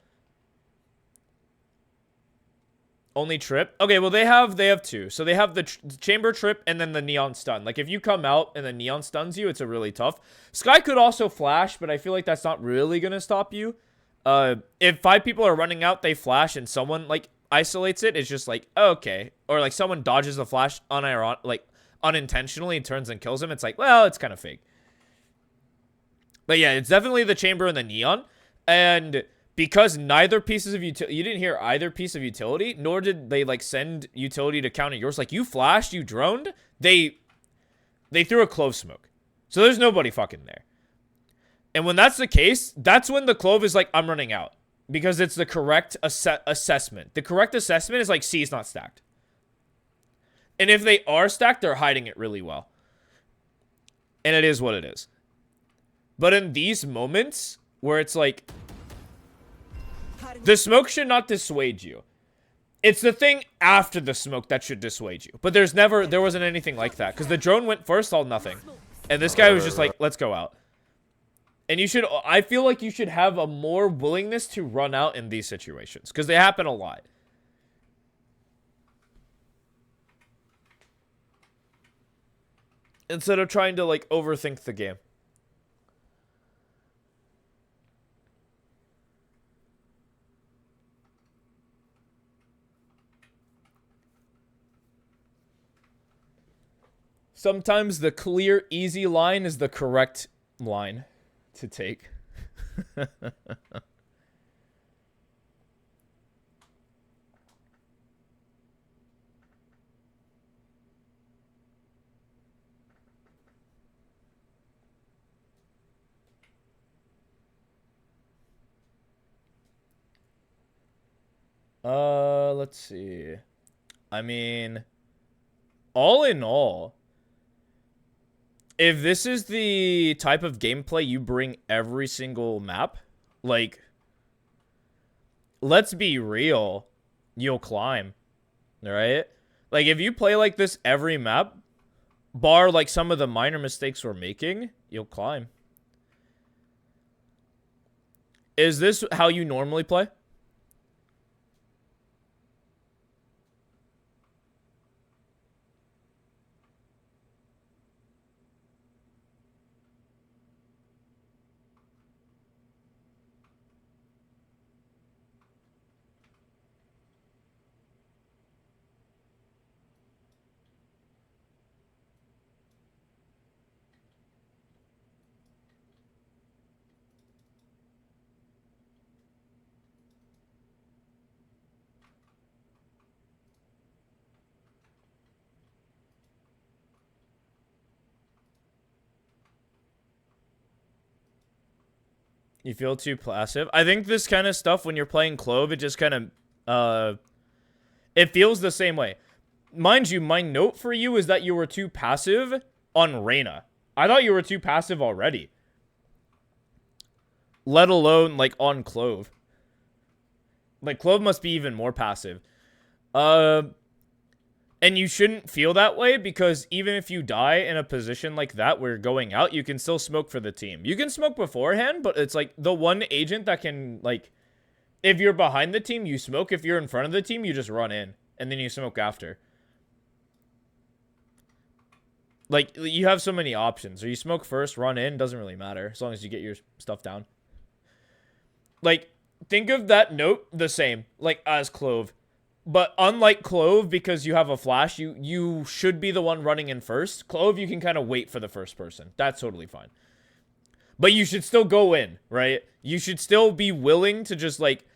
Only trip. Okay, well they have 2. So they have the chamber trip and then the neon stun. Like if you come out and the neon stuns you, it's a really tough. Sky could also flash, but I feel like that's not really gonna stop you. If 5 people are running out, they flash and someone like isolates it, it's just like, oh, okay. Or like someone dodges the flash unintentionally and turns and kills him. It's like, well, it's kind of fake. But yeah, it's definitely the chamber and the neon. And because neither pieces of utility, you didn't hear either piece of utility, nor did they like send utility to counter yours. Like you flashed, you droned, they threw a clove smoke. So there's nobody fucking there. And when that's the case, that's when the clove is like, I'm running out. Because it's the correct assessment. The correct assessment is like, C is not stacked. And if they are stacked, they're hiding it really well. And it is what it is. But in these moments where it's like, the smoke should not dissuade you. It's the thing after the smoke that should dissuade you. But there wasn't anything like that. Because the drone went first, all nothing. And this guy was just like, let's go out. And I feel like you should have a more willingness to run out in these situations. Because they happen a lot. Instead of trying to, like, overthink the game. Sometimes the clear, easy line is the correct line to take. Let's see. I mean, all in all, if this is the type of gameplay you bring every single map, like, let's be real, you'll climb, right? Like, if you play like this every map, bar, like, some of the minor mistakes we're making, you'll climb. Is this how you normally play? You feel too passive? I think this kind of stuff, when you're playing Clove, it just kind of, it feels the same way. Mind you, my note for you is that you were too passive on Reyna. I thought you were too passive already. Let alone, like, on Clove. Like, Clove must be even more passive. And you shouldn't feel that way, because even if you die in a position like that where you're going out, you can still smoke for the team. You can smoke beforehand, but it's like the one agent that can, like, if you're behind the team, you smoke. If you're in front of the team, you just run in, and then you smoke after. Like, you have so many options. Or you smoke first, run in, doesn't really matter, as long as you get your stuff down. Like, think of that note the same, like, as Clove. But unlike Clove, because you have a flash, you should be the one running in first. Clove, you can kind of wait for the first person. That's totally fine. But you should still go in, right? You should still be willing to just, like,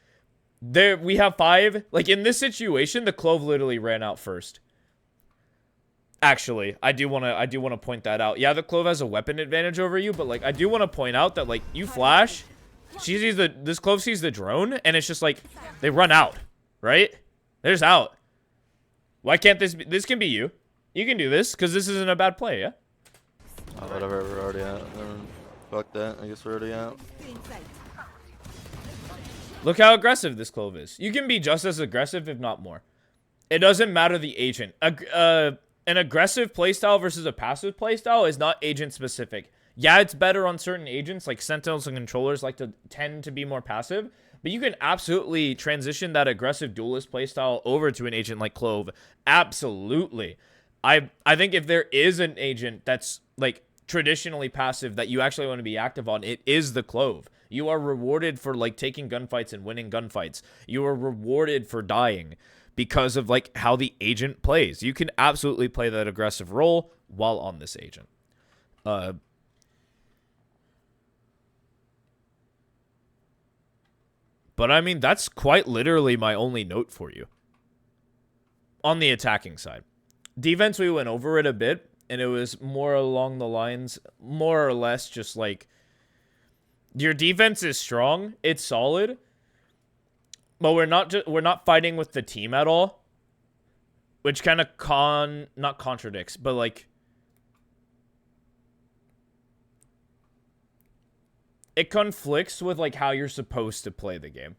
we have 5. Like, in this situation, the Clove literally ran out first. Actually, I do want to point that out. Yeah, the Clove has a weapon advantage over you, but, like, I do want to point out that, like, you flash, this Clove sees the drone, and it's just, like, they run out, right? There's out. Why can't this can be you. You can do this, because this isn't a bad play, yeah? Whatever, we're already out. Fuck that, I guess we're already out. Look how aggressive this Clove is. You can be just as aggressive, if not more. It doesn't matter the agent. an aggressive playstyle versus a passive playstyle is not agent specific. Yeah, it's better on certain agents, like Sentinels and Controllers like to tend to be more passive, but you can absolutely transition that aggressive duelist playstyle over to an agent like Clove. Absolutely. I think if there is an agent that's like traditionally passive that you actually want to be active on, it is the Clove. You are rewarded for like taking gunfights and winning gunfights. You are rewarded for dying because of like how the agent plays. You can absolutely play that aggressive role while on this agent. But I mean, that's quite literally my only note for you. On the attacking side. Defense, we went over it a bit, and it was more along the lines, more or less just like, your defense is strong, it's solid, but we're not fighting with the team at all, which kind of not contradicts, but like, it conflicts with like how you're supposed to play the game.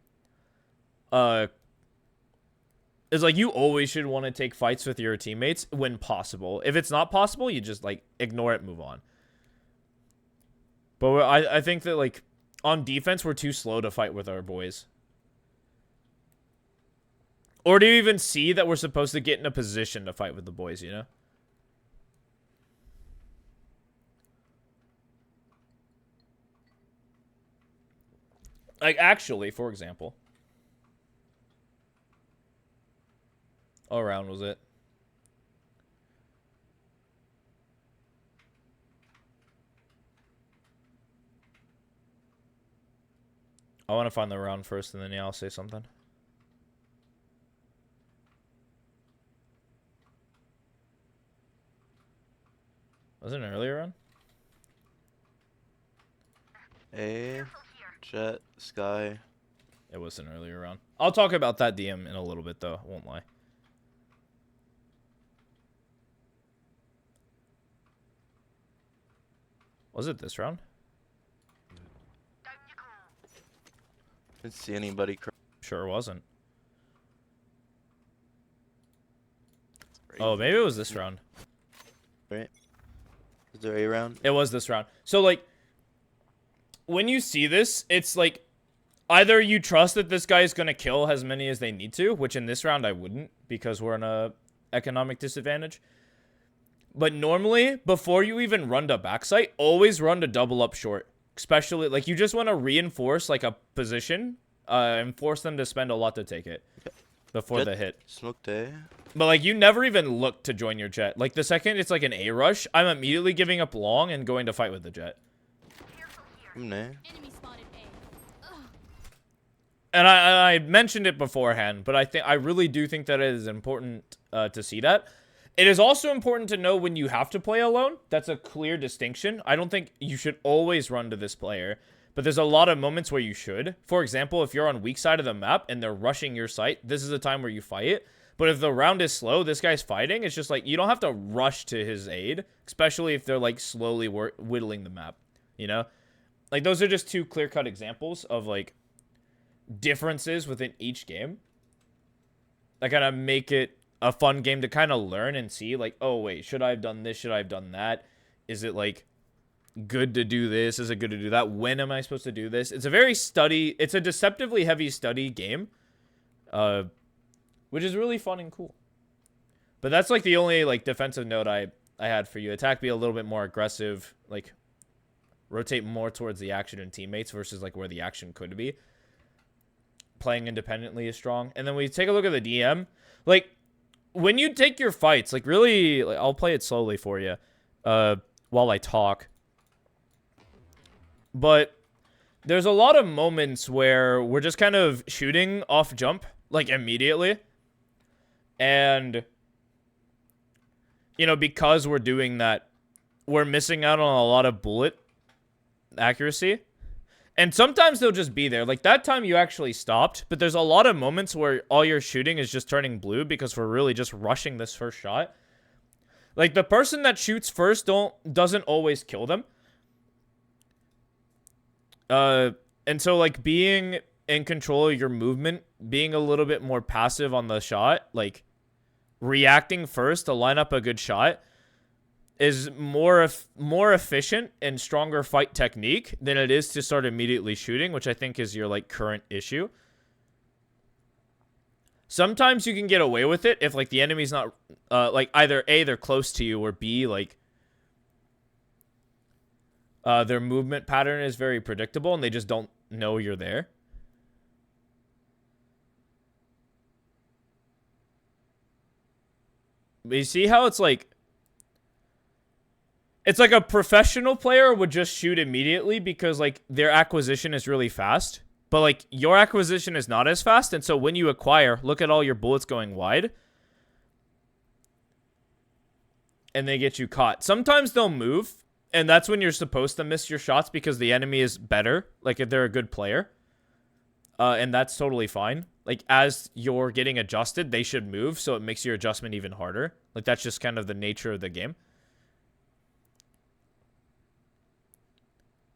It's like you always should want to take fights with your teammates when possible. If it's not possible, you just like ignore it, move on. But I think that like on defense, we're too slow to fight with our boys. Or do you even see that we're supposed to get in a position to fight with the boys, you know? Like actually, for example. All round was it? I want to find the round first, and then yeah, I'll say something. Was it an earlier round? A, Jet, Sky. It was an earlier round. I'll talk about that DM in a little bit, though. I won't lie. Was it this round? Didn't see anybody. Sure wasn't. Oh, maybe it was this round. Right? Is there a round? It was this round. So, like, when you see this, it's like, either you trust that this guy is going to kill as many as they need to, which in this round I wouldn't, because we're in a economic disadvantage. But normally, before you even run to backside, always run to double up short. Especially, like, you just want to reinforce, like, a position and force them to spend a lot to take it before Jet the hit. Smoked A. But, like, you never even look to join your jet. Like, the second it's, like, an A rush, I'm immediately giving up long and going to fight with the jet. Nah. Enemy spotted A. Ugh. And I mentioned it beforehand, but I really do think that it is important to see that. It is also important to know when you have to play alone. That's a clear distinction. I don't think you should always run to this player, but there's a lot of moments where you should. For example, if you're on weak side of the map and they're rushing your site, this is the time where you fight it. But if the round is slow, this guy's fighting, it's just like, you don't have to rush to his aid, especially if they're like slowly whittling the map, you know? Like, those are just two clear-cut examples of like differences within each game that kind of make it a fun game to kind of learn and see, like, oh, wait, should I have done this? Should I have done that? Is it, like, good to do this? Is it good to do that? When am I supposed to do this? It's a very it's a deceptively heavy study game, which is really fun and cool. But that's, like, the only, like, defensive note I had for you. Attack be a little bit more aggressive, like, rotate more towards the action and teammates versus, like, where the action could be. Playing independently is strong. And then we take a look at the DM. Like, when you take your fights, like, really, like, I'll play it slowly for you while I talk. But there's a lot of moments where we're just kind of shooting off jump, like, immediately. And, you know, because we're doing that, we're missing out on a lot of bullet accuracy. And sometimes they'll just be there. Like, that time you actually stopped. But there's a lot of moments where all you're shooting is just turning blue because we're really just rushing this first shot. Like, the person that shoots first doesn't always kill them. And so, like, being in control of your movement, being a little bit more passive on the shot, like, reacting first to line up a good shot is more efficient and stronger fight technique than it is to start immediately shooting, which I think is your like current issue. Sometimes you can get away with it if like the enemy's not like either A, they're close to you, or B, like their movement pattern is very predictable and they just don't know you're there. But you see how it's like a professional player would just shoot immediately because like their acquisition is really fast. But like your acquisition is not as fast, and so when you acquire, look at all your bullets going wide. And they get you caught. Sometimes they'll move, and that's when you're supposed to miss your shots because the enemy is better, like if they're a good player. And that's totally fine. Like as you're getting adjusted, they should move, so it makes your adjustment even harder. Like that's just kind of the nature of the game.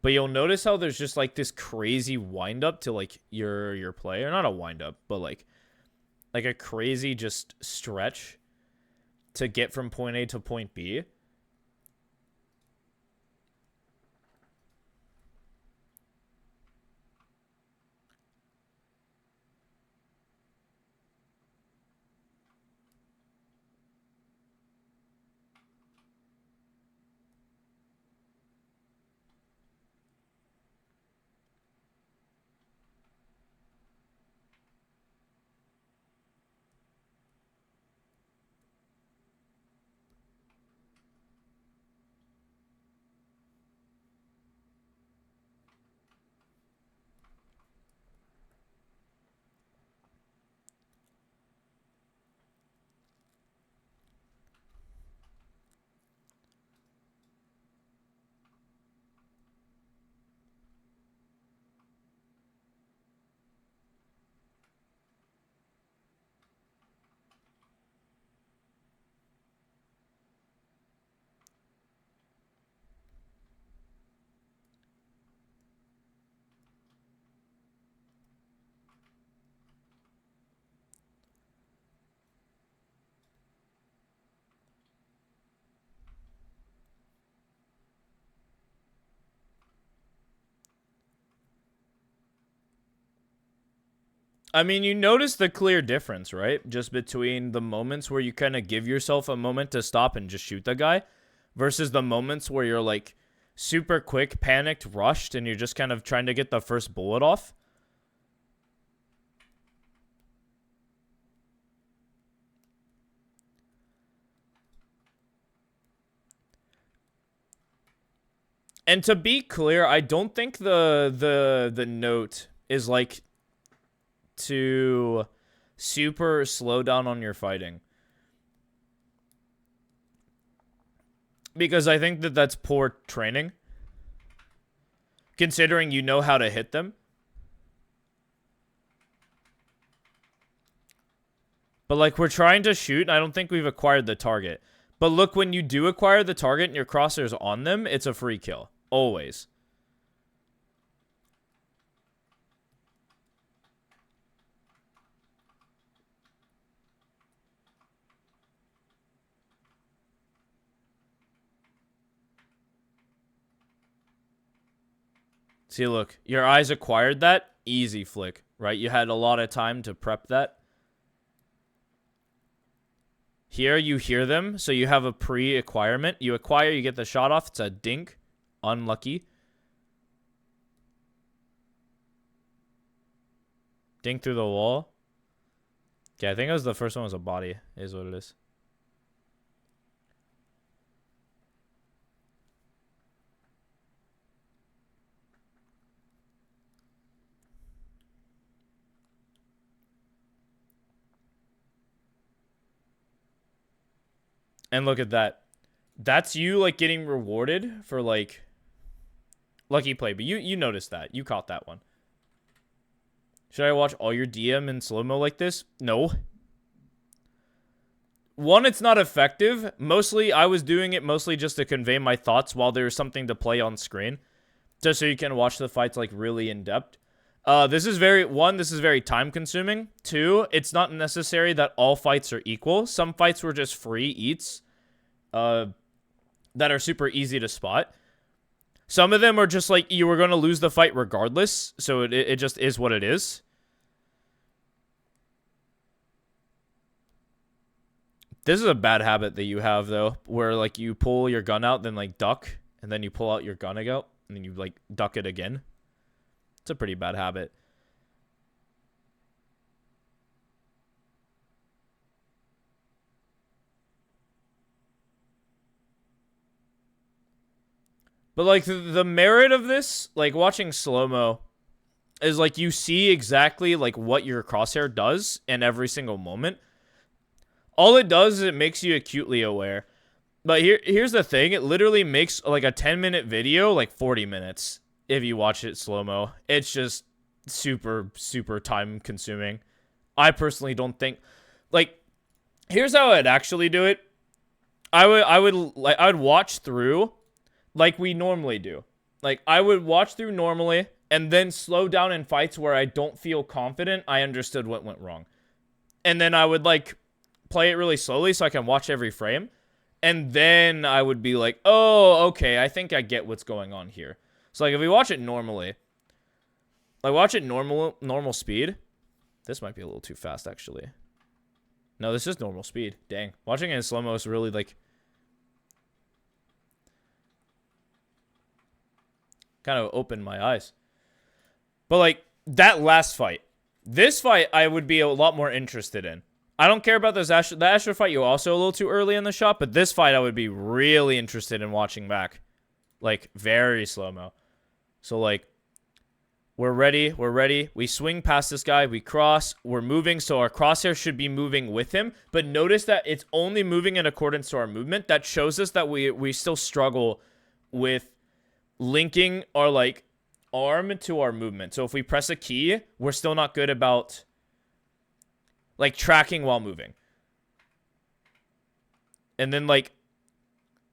But you'll notice how there's just like this crazy wind up to like your play, or not a wind up, but like a crazy just stretch to get from point A to point B. I mean, you notice the clear difference, right? Just between the moments where you kind of give yourself a moment to stop and just shoot the guy versus the moments where you're like super quick, panicked, rushed, and you're just kind of trying to get the first bullet off. And to be clear, I don't think the note is like to super slow down on your fighting, because I think that that's poor training, considering you know how to hit them. But like, we're trying to shoot, and I don't think we've acquired the target. But look, when you do acquire the target and your crosshair's on them, it's a free kill. Always. See, look, your eyes acquired that. Easy flick, right? You had a lot of time to prep that. Here, you hear them, so you have a pre-acquirement. You acquire, you get the shot off. It's a dink. Unlucky. Dink through the wall. Okay, I think it was the first one was a body, is what it is. And look at that. That's you, like, getting rewarded for, like, lucky play. But you noticed that. You caught that one. Should I watch all your DM in slow-mo like this? No. One, it's not effective. Mostly, I was doing it mostly just to convey my thoughts while there's something to play on screen. Just so you can watch the fights, like, really in-depth. This is very time consuming. 2, it's not necessary that all fights are equal. Some fights were just free eats that are super easy to spot. Some of them are just like you were going to lose the fight regardless, so it just is what it is. This is a bad habit that you have, though, where, like, you pull your gun out, then, like, duck, and then you pull out your gun again, and then you, like, duck it again. It's a pretty bad habit. But, like, the merit of this, like, watching slow-mo, is, like, you see exactly, like, what your crosshair does in every single moment. All it does is it makes you acutely aware. But here's the thing. It literally makes, like, a 10-minute video, like, 40 minutes if you watch it slow-mo. It's just super, super time-consuming. I personally don't think... Like, here's how I'd actually do it. I would watch through like we normally do. Like, I would watch through normally and then slow down in fights where I don't feel confident I understood what went wrong. And then I would, like... play it really slowly so I can watch every frame. And then I would be like, oh, okay, I think I get what's going on here. So, like, if we watch it normally, like, watch it normal speed. This might be a little too fast, actually. No, this is normal speed. Dang. Watching it in slow-mo is really, like, kind of opened my eyes. But, like, that last fight. This fight, I would be a lot more interested in. I don't care about this the Asher fight. You also a little too early in the shot, but this fight I would be really interested in watching back. Like, very slow-mo. So, like, we're ready. We swing past this guy. We cross. We're moving, so our crosshair should be moving with him. But notice that it's only moving in accordance to our movement. That shows us that we still struggle with linking our, like, arm to our movement. So if we press a key, we're still not good about... like, tracking while moving. And then, like,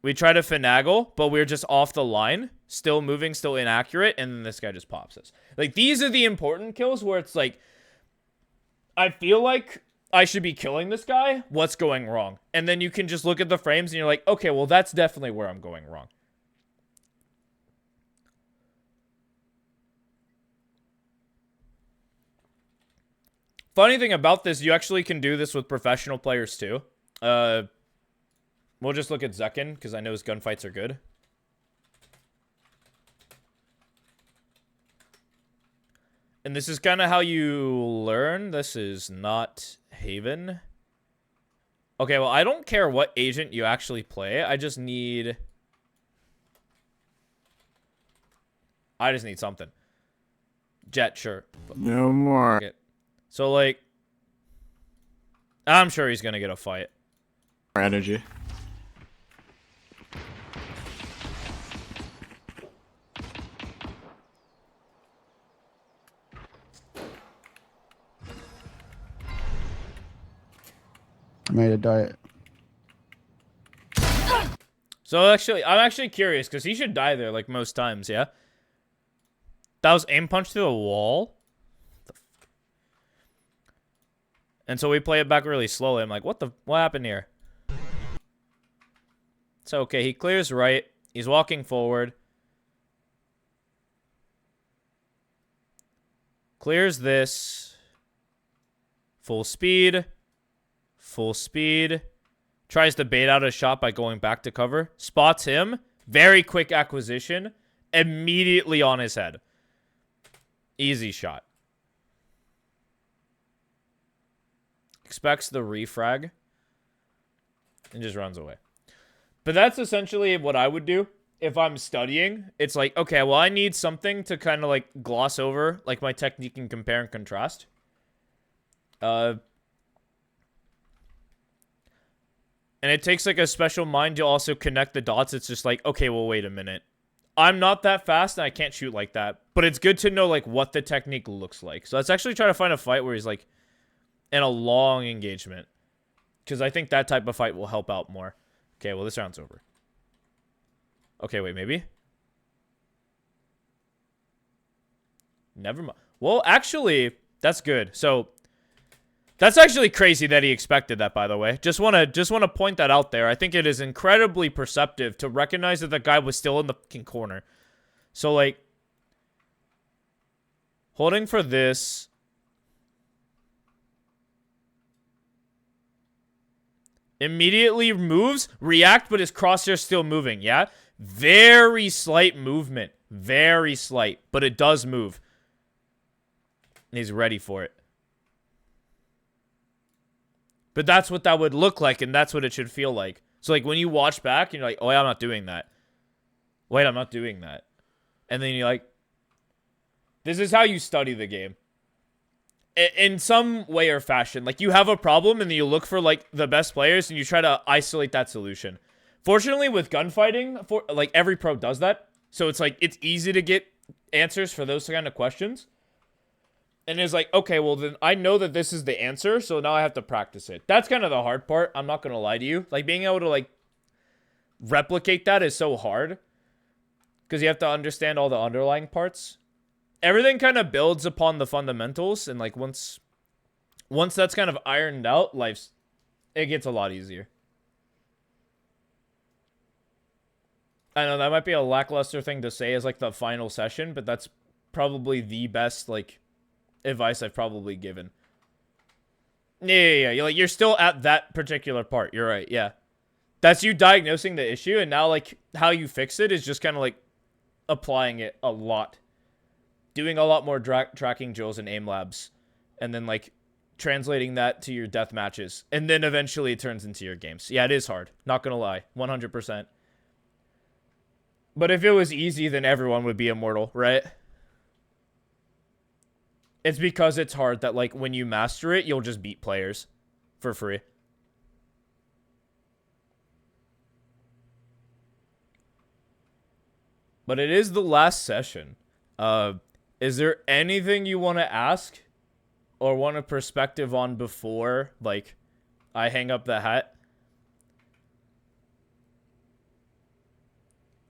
we try to finagle, but we're just off the line. Still moving, still inaccurate, and then this guy just pops us. Like, these are the important kills where it's like, I feel like I should be killing this guy. What's going wrong? And then you can just look at the frames and you're like, okay, well, that's definitely where I'm going wrong. Funny thing about this, you actually can do this with professional players too. We'll just look at Zekin, because I know his gunfights are good. And this is kind of how you learn. This is not Haven. Okay, well, I don't care what agent you actually play. I just need something. Jet, sure. No more. Okay. So, like, I'm sure he's going to get a fight. Energy. I made a diet. So, actually, I'm actually curious, because he should die there, like, most times, yeah? That was aim punch through the wall? And so we play it back really slowly. I'm like, what happened here? It's okay. He clears right. He's walking forward. Clears this. Full speed. Full speed. Tries to bait out a shot by going back to cover. Spots him. Very quick acquisition. Immediately on his head. Easy shot. Expects the refrag. And just runs away. But that's essentially what I would do if I'm studying. It's like, okay, well, I need something to kind of like gloss over like my technique and compare and contrast. And it takes like a special mind to also connect the dots. It's just like, okay, well, wait a minute. I'm not that fast and I can't shoot like that. But it's good to know like what the technique looks like. So let's actually try to find a fight where he's like in a long engagement. Because I think that type of fight will help out more. Okay, well, this round's over. Okay, wait, maybe? Never mind. Well, actually, that's good. So that's actually crazy that he expected that, by the way. Just wanna point that out there. I think it is incredibly perceptive to recognize that the guy was still in the fucking corner. So like holding for this. Immediately moves, react, but his crosshair's still moving, yeah? Very slight movement. Very slight, but it does move. And he's ready for it. But that's what that would look like, and that's what it should feel like. So, like, when you watch back, you're like, oh, yeah, I'm not doing that. Wait, I'm not doing that. And then you're like, this is how you study the game. In some way or fashion. Like, you have a problem, and then you look for, like, the best players, and you try to isolate that solution. Fortunately, with gunfighting, like, every pro does that. So it's, like, it's easy to get answers for those kind of questions. And it's like, okay, well, then I know that this is the answer, so now I have to practice it. That's kind of the hard part. I'm not going to lie to you. Like, being able to, like, replicate that is so hard. Because you have to understand all the underlying parts. Everything kind of builds upon the fundamentals, and like once that's kind of ironed out, it gets a lot easier. I know that might be a lackluster thing to say as like the final session, but that's probably the best like advice I've probably given. Yeah. You're still at that particular part. You're right. Yeah, that's you diagnosing the issue, and now like how you fix it is just kind of like applying it a lot. Doing a lot more tracking drills and aim labs. And then, like, translating that to your death matches. And then eventually it turns into your games. Yeah, it is hard. Not gonna lie. 100%. But if it was easy, then everyone would be immortal, right? It's because it's hard that, like, when you master it, you'll just beat players. For free. But it is the last session. Is there anything you want to ask or want a perspective on before, like, I hang up the hat?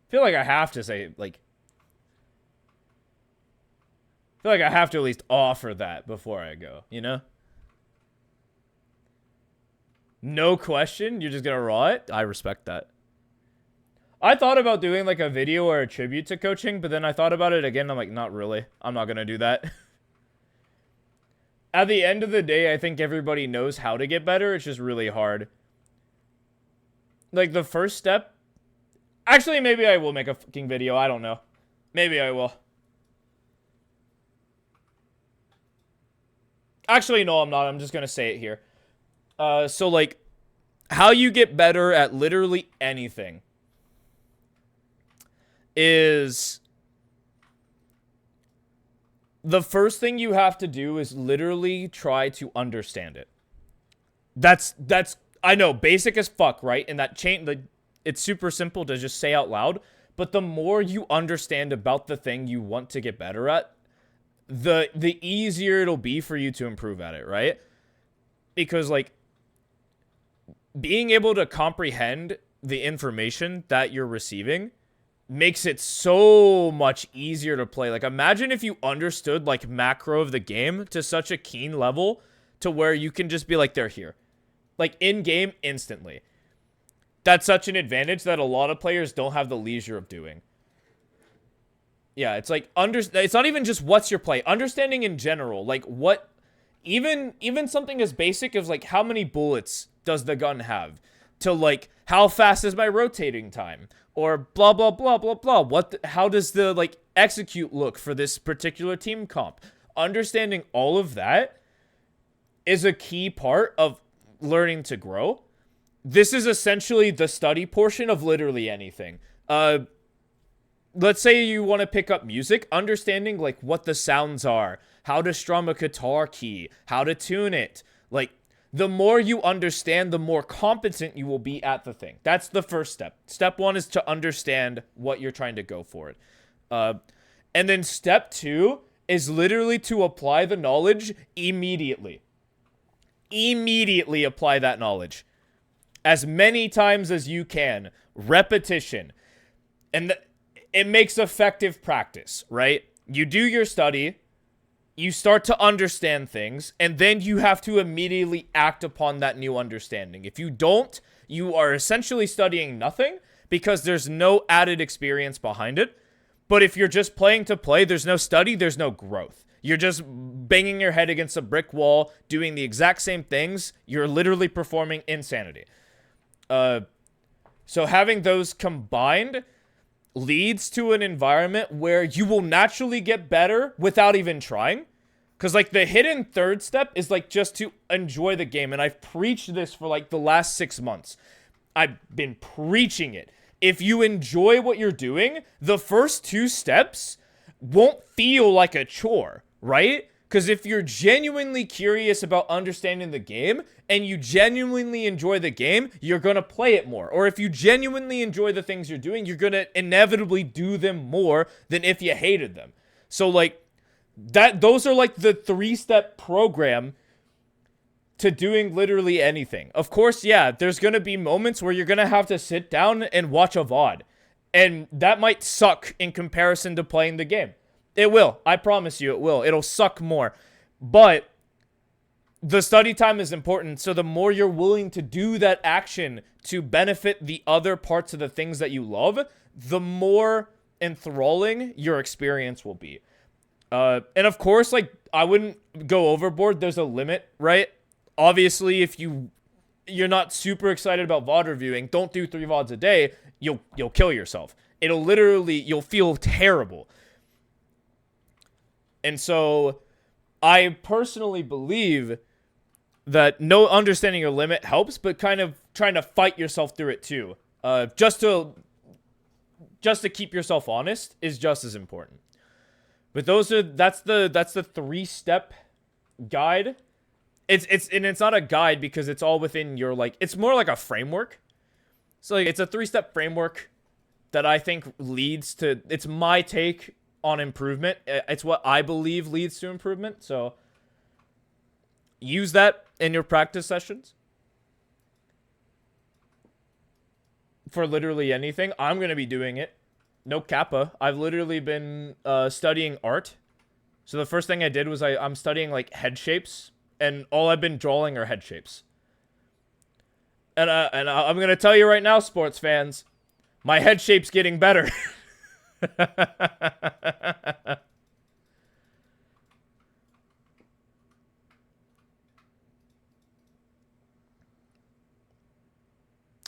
I feel like I have to say, like, I feel like I have to at least offer that before I go, you know? No question? You're just gonna raw it? I respect that. I thought about doing, like, a video or a tribute to coaching, but then I thought about it again. I'm like, not really. I'm not going to do that. At the end of the day, I think everybody knows how to get better. It's just really hard. Like, the first step... Actually, maybe I will make a fucking video. I don't know. Maybe I will. Actually, no, I'm not. I'm just going to say it here. So, like, how you get better at literally anything is the first thing you have to do is literally try to understand it. That's I know, basic as fuck, right? And that it's super simple to just say out loud, but the more you understand about the thing you want to get better at, the easier it'll be for you to improve at it, right? Because like being able to comprehend the information that you're receiving makes it so much easier to play. Like, imagine if you understood, like, macro of the game to such a keen level to where you can just be like, they're here. Like, in-game, instantly. That's such an advantage that a lot of players don't have the leisure of doing. Yeah, it's like, it's not even just what's your play. Understanding in general, like, what... Even something as basic as, like, how many bullets does the gun have? To, like, how fast is my rotating time? Or blah, blah, blah, blah, blah. How does the, like, execute look for this particular team comp? Understanding all of that is a key part of learning to grow. This is essentially the study portion of literally anything. Let's say you want to pick up music. Understanding, like, what the sounds are. How to strum a guitar key. How to tune it. Like, the more you understand, the more competent you will be at the thing. That's the first step. Step one is to understand what you're trying to go for it. And then step two is literally to apply the knowledge immediately. Immediately apply that knowledge. As many times as you can. Repetition. And it makes effective practice, right? You do your study. you start to understand things, and then you have to immediately act upon that new understanding. If you don't, you are essentially studying nothing because there's no added experience behind it. But if you're just playing to play, there's no study, there's no growth. You're just banging your head against a brick wall, doing the exact same things. You're literally performing insanity. So having those combined leads to an environment where you will naturally get better without even trying. Because, like, the hidden third step is, like, just to enjoy the game. And I've preached this for, like, the last 6 months. I've been preaching it. If you enjoy what you're doing, the first 2 steps won't feel like a chore, right? Because if you're genuinely curious about understanding the game and you genuinely enjoy the game, you're going to play it more. Or if you genuinely enjoy the things you're doing, you're going to inevitably do them more than if you hated them. So, like, those are like the 3-step program to doing literally anything. Of course, yeah, there's going to be moments where you're going to have to sit down and watch a VOD. And that might suck in comparison to playing the game. It will. I promise you it will. It'll suck more. But the study time is important, so the more you're willing to do that action to benefit the other parts of the things that you love, the more enthralling your experience will be. And of course, like, I wouldn't go overboard. There's a limit, right? Obviously, if you're not super excited about VOD reviewing, don't do 3 VODs a day. You'll kill yourself. It'll literally, you'll feel terrible. And so, I personally believe that no understanding your limit helps, but kind of trying to fight yourself through it too. Just to keep yourself honest is just as important. But that's the 3-step guide. It's not a guide because it's all within your, like, it's more like a framework. So, like, it's a 3-step framework that I think leads to, it's my take on improvement. It's what I believe leads to improvement. So use that in your practice sessions for literally anything. I'm going to be doing it. No kappa. I've literally been studying art. So the first thing I did was I'm studying, like, head shapes, and all I've been drawing are head shapes. And I'm going to tell you right now, sports fans, my head shape's getting better.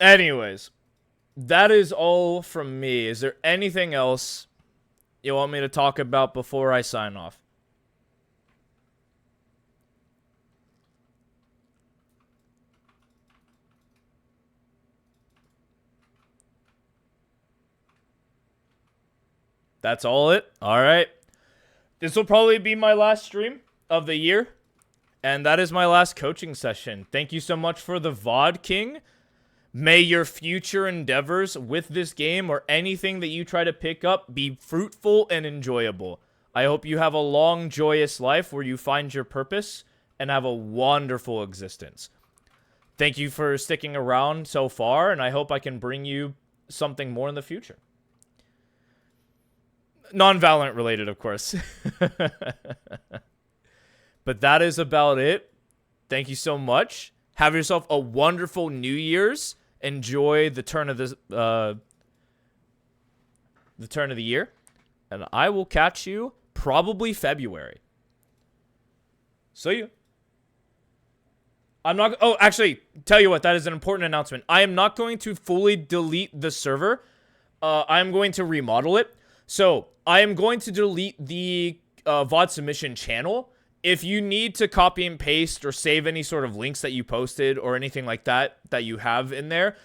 Anyways, that is all from me. Is there anything else you want me to talk about before I sign off? That's all it? Alright. This will probably be my last stream of the year. And that is my last coaching session. Thank you so much for the VOD, King. May your future endeavors with this game or anything that you try to pick up be fruitful and enjoyable. I hope you have a long, joyous life where you find your purpose and have a wonderful existence. Thank you for sticking around so far, and I hope I can bring you something more in the future. Non-Valorant related, of course. But that is about it. Thank you so much. Have yourself a wonderful New Year's. Enjoy the turn of the year. And I will catch you probably February. See you. I'm not... Oh, actually, tell you what. That is an important announcement. I am not going to fully delete the server. I am going to remodel it. So, I am going to delete the VOD submission channel. If you need to copy and paste or save any sort of links that you posted or anything like that that you have in there,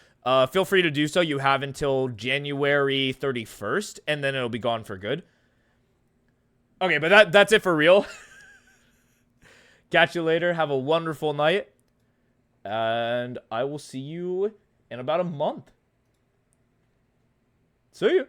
feel free to do so. You have until January 31st, and then it'll be gone for good. Okay, but that's it for real. Catch you later. Have a wonderful night. And I will see you in about a month. See you.